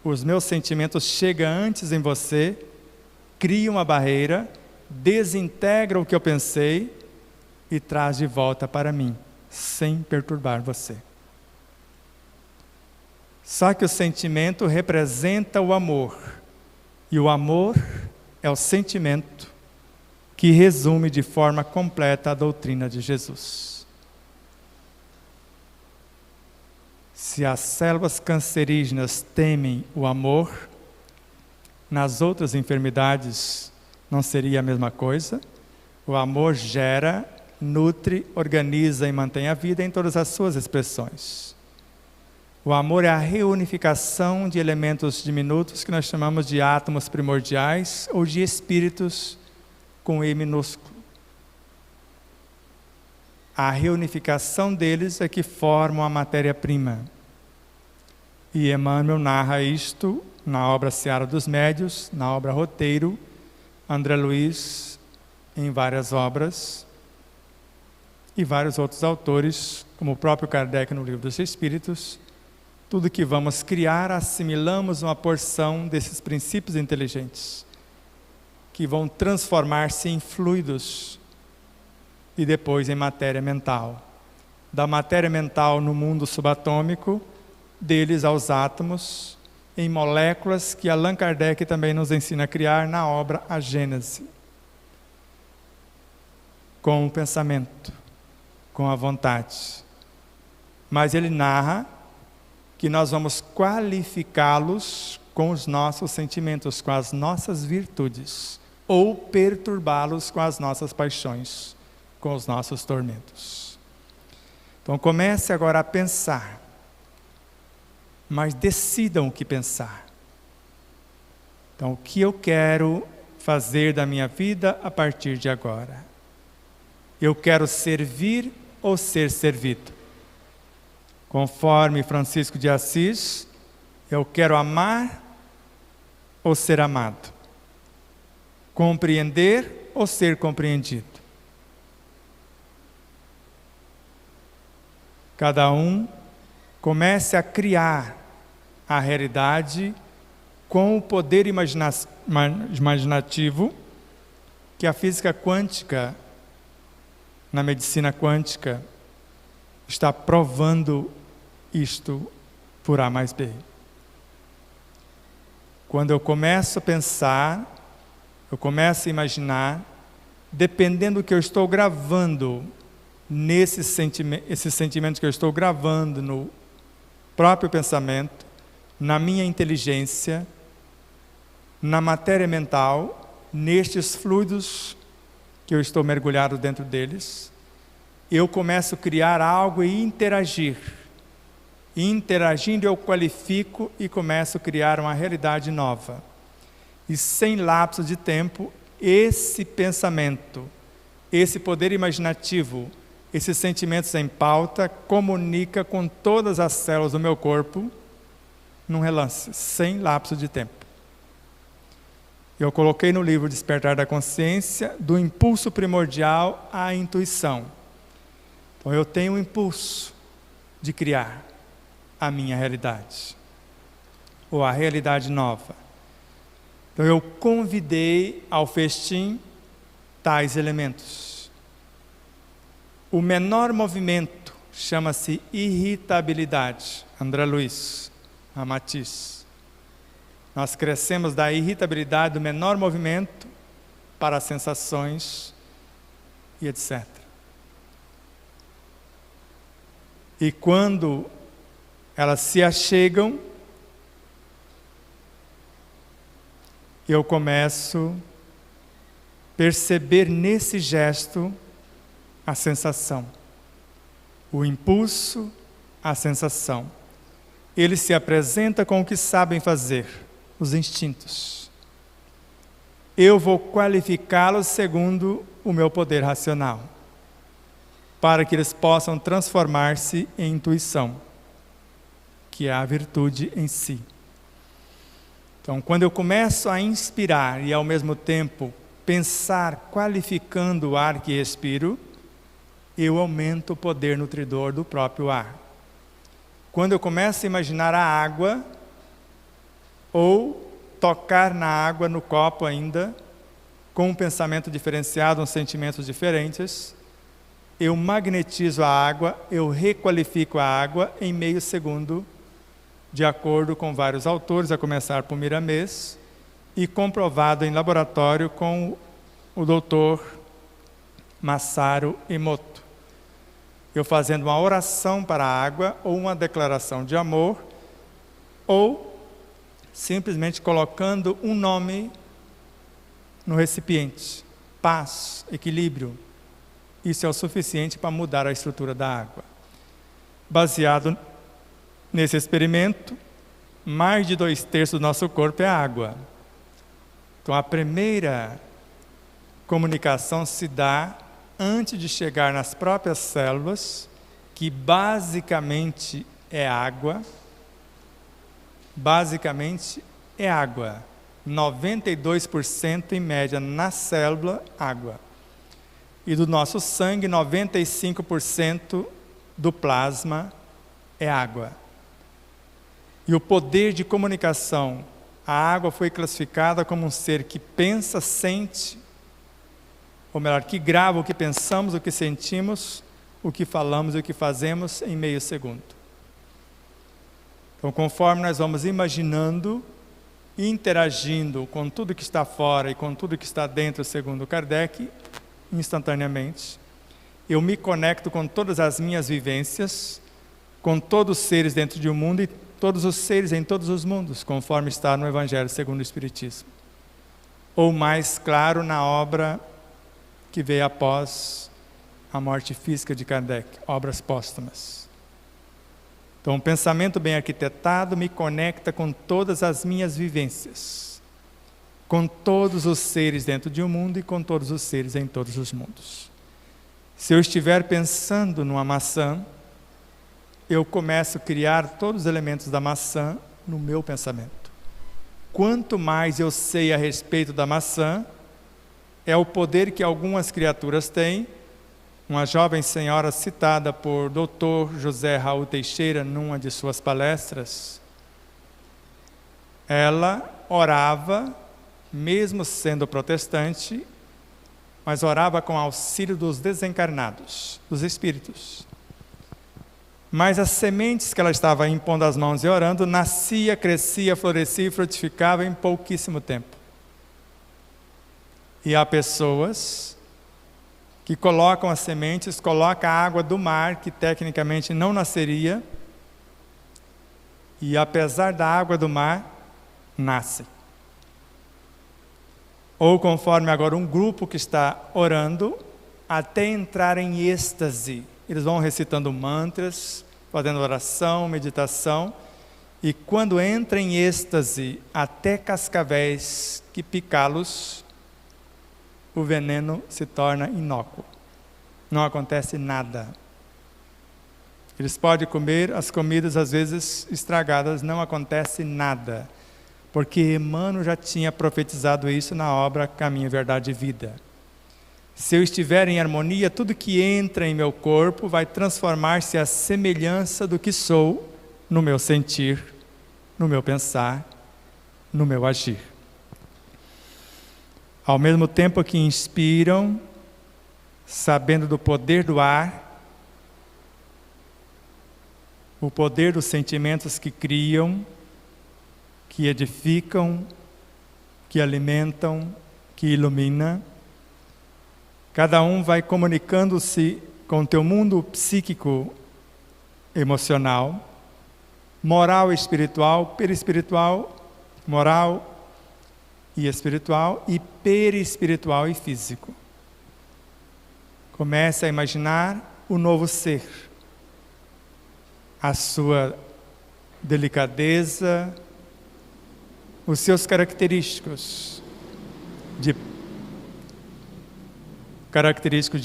os meus sentimentos chegam antes em você, criam uma barreira, desintegram o que eu pensei e traz de volta para mim, sem perturbar você. Só que o sentimento representa o amor, e o amor é o sentimento que resume de forma completa a doutrina de Jesus. Se as células cancerígenas temem o amor, nas outras enfermidades não seria a mesma coisa? O amor gera, nutre, organiza e mantém a vida em todas as suas expressões. O amor é a reunificação de elementos diminutos que nós chamamos de átomos primordiais ou de espíritos com E minúsculo. A reunificação deles é que formam a matéria-prima. E Emmanuel narra isto na obra Seara dos Médios, na obra Roteiro, André Luiz, em várias obras, e vários outros autores, como o próprio Kardec no Livro dos Espíritos. Tudo que vamos criar, assimilamos uma porção desses princípios inteligentes, que vão transformar-se em fluidos e depois em matéria mental. Da matéria mental no mundo subatômico, deles aos átomos, em moléculas que Allan Kardec também nos ensina a criar na obra A Gênese. Com o pensamento, com a vontade. Mas ele narra que nós vamos qualificá-los com os nossos sentimentos, com as nossas virtudes, ou perturbá-los com as nossas paixões, com os nossos tormentos. Então comece agora a pensar, mas decidam o que pensar. Então, o que eu quero fazer da minha vida a partir de agora? Eu quero servir ou ser servido? Conforme Francisco de Assis, eu quero amar ou ser amado, compreender ou ser compreendido. Cada um comece a criar a realidade com o poder imaginativo que a física quântica, na medicina quântica, está provando isto por A mais B. Quando eu começo a pensar, eu começo a imaginar, dependendo do que eu estou gravando, esses sentimentos que eu estou gravando no próprio pensamento, na minha inteligência, na matéria mental, nestes fluidos que eu estou mergulhado dentro deles, eu começo a criar algo e interagir. E interagindo eu qualifico e começo a criar uma realidade nova. E sem lapso de tempo, esse pensamento, esse poder imaginativo, esses sentimentos em pauta, comunica com todas as células do meu corpo, num relance, sem lapso de tempo. Eu coloquei no livro Despertar da Consciência, do impulso primordial à intuição. Então eu tenho um impulso de criar a minha realidade, ou a realidade nova. Então eu convidei ao festim tais elementos. O menor movimento chama-se irritabilidade. André Luiz, Amatiz. Nós crescemos da irritabilidade do menor movimento para as sensações e etc. E quando elas se achegam, eu começo a perceber nesse gesto a sensação, o impulso, a sensação. Ele se apresenta com o que sabem fazer, os instintos. Eu vou qualificá-los segundo o meu poder racional, para que eles possam transformar-se em intuição, que é a virtude em si. Então, quando eu começo a inspirar e ao mesmo tempo pensar qualificando o ar que respiro, eu aumento o poder nutridor do próprio ar. Quando eu começo a imaginar a água, ou tocar na água, no copo ainda, com um pensamento diferenciado, uns sentimentos diferentes, eu magnetizo a água, eu requalifico a água em meio segundo, de acordo com vários autores, a começar por Miramês, e comprovado em laboratório com o doutor Masaru Emoto. Eu fazendo uma oração para a água, ou uma declaração de amor, ou simplesmente colocando um nome no recipiente. Paz, equilíbrio. Isso é o suficiente para mudar a estrutura da água. Baseado nesse experimento, mais de 2/3 do nosso corpo é água. Então a primeira comunicação se dá antes de chegar nas próprias células, que basicamente é água. Basicamente é água. 92% em média na célula, água. E do nosso sangue, 95% do plasma é água. E o poder de comunicação, a água foi classificada como um ser que pensa, sente, ou melhor, que grava o que pensamos, o que sentimos, o que falamos e o que fazemos em meio segundo. Então, conforme nós vamos imaginando e interagindo com tudo que está fora e com tudo que está dentro, segundo Kardec, instantaneamente, eu me conecto com todas as minhas vivências, com todos os seres dentro de um mundo e todos os seres em todos os mundos, conforme está no Evangelho segundo o Espiritismo. Ou mais claro, na obra que veio após a morte física de Kardec, obras póstumas. Então, um pensamento bem arquitetado me conecta com todas as minhas vivências, com todos os seres dentro de um mundo e com todos os seres em todos os mundos. Se eu estiver pensando numa maçã, eu começo a criar todos os elementos da maçã no meu pensamento. Quanto mais eu sei a respeito da maçã, é o poder que algumas criaturas têm. Uma jovem senhora citada por Dr. José Raul Teixeira numa de suas palestras, ela orava, mesmo sendo protestante, mas orava com auxílio dos desencarnados, dos espíritos. Mas as sementes que ela estava impondo as mãos e orando, nascia, crescia, florescia e frutificava em pouquíssimo tempo. E há pessoas que colocam as sementes, colocam a água do mar, que tecnicamente não nasceria, e apesar da água do mar, nasce. Ou conforme agora um grupo que está orando, até entrar em êxtase. Eles vão recitando mantras, fazendo oração, meditação, e quando entra em êxtase, até cascavéis que picá-los, o veneno se torna inócuo. Não acontece nada. Eles podem comer as comidas às vezes estragadas, não acontece nada. Porque Emmanuel já tinha profetizado isso na obra Caminho, Verdade e Vida. Se eu estiver em harmonia, tudo que entra em meu corpo vai transformar-se à semelhança do que sou no meu sentir, no meu pensar, no meu agir. Ao mesmo tempo que inspiram, sabendo do poder do ar, o poder dos sentimentos que criam, que edificam, que alimentam, que ilumina, cada um vai comunicando-se com o teu mundo psíquico, emocional, moral e espiritual, perispiritual, moral e espiritual, e perispiritual e físico. Comece a imaginar o novo ser, a sua delicadeza, os seus característicos de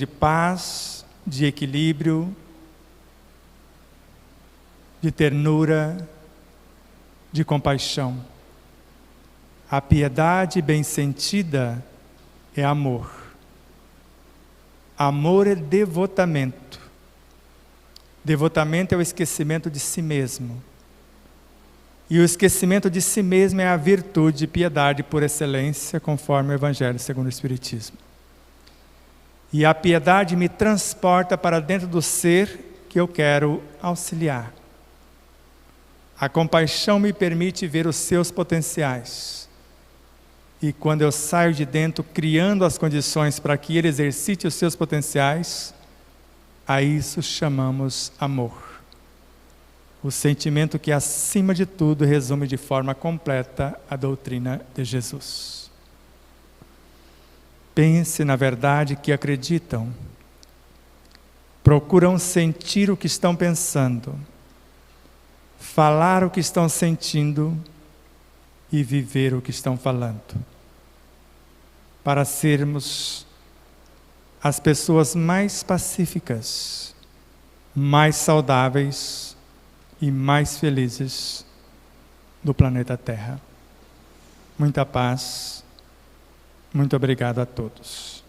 paz, de equilíbrio, de ternura, de compaixão. A piedade bem-sentida é amor. Amor é devotamento. Devotamento é o esquecimento de si mesmo. E o esquecimento de si mesmo é a virtude de piedade por excelência, conforme o Evangelho segundo o Espiritismo. E a piedade me transporta para dentro do ser que eu quero auxiliar. A compaixão me permite ver os seus potenciais. E quando eu saio de dentro, criando as condições para que ele exercite os seus potenciais, a isso chamamos amor. O sentimento que, acima de tudo, resume de forma completa a doutrina de Jesus. Pense na verdade que acreditam. Procuram sentir o que estão pensando, falar o que estão sentindo e viver o que estão falando. Para sermos as pessoas mais pacíficas, mais saudáveis e mais felizes do planeta Terra. Muita paz. Muito obrigado a todos.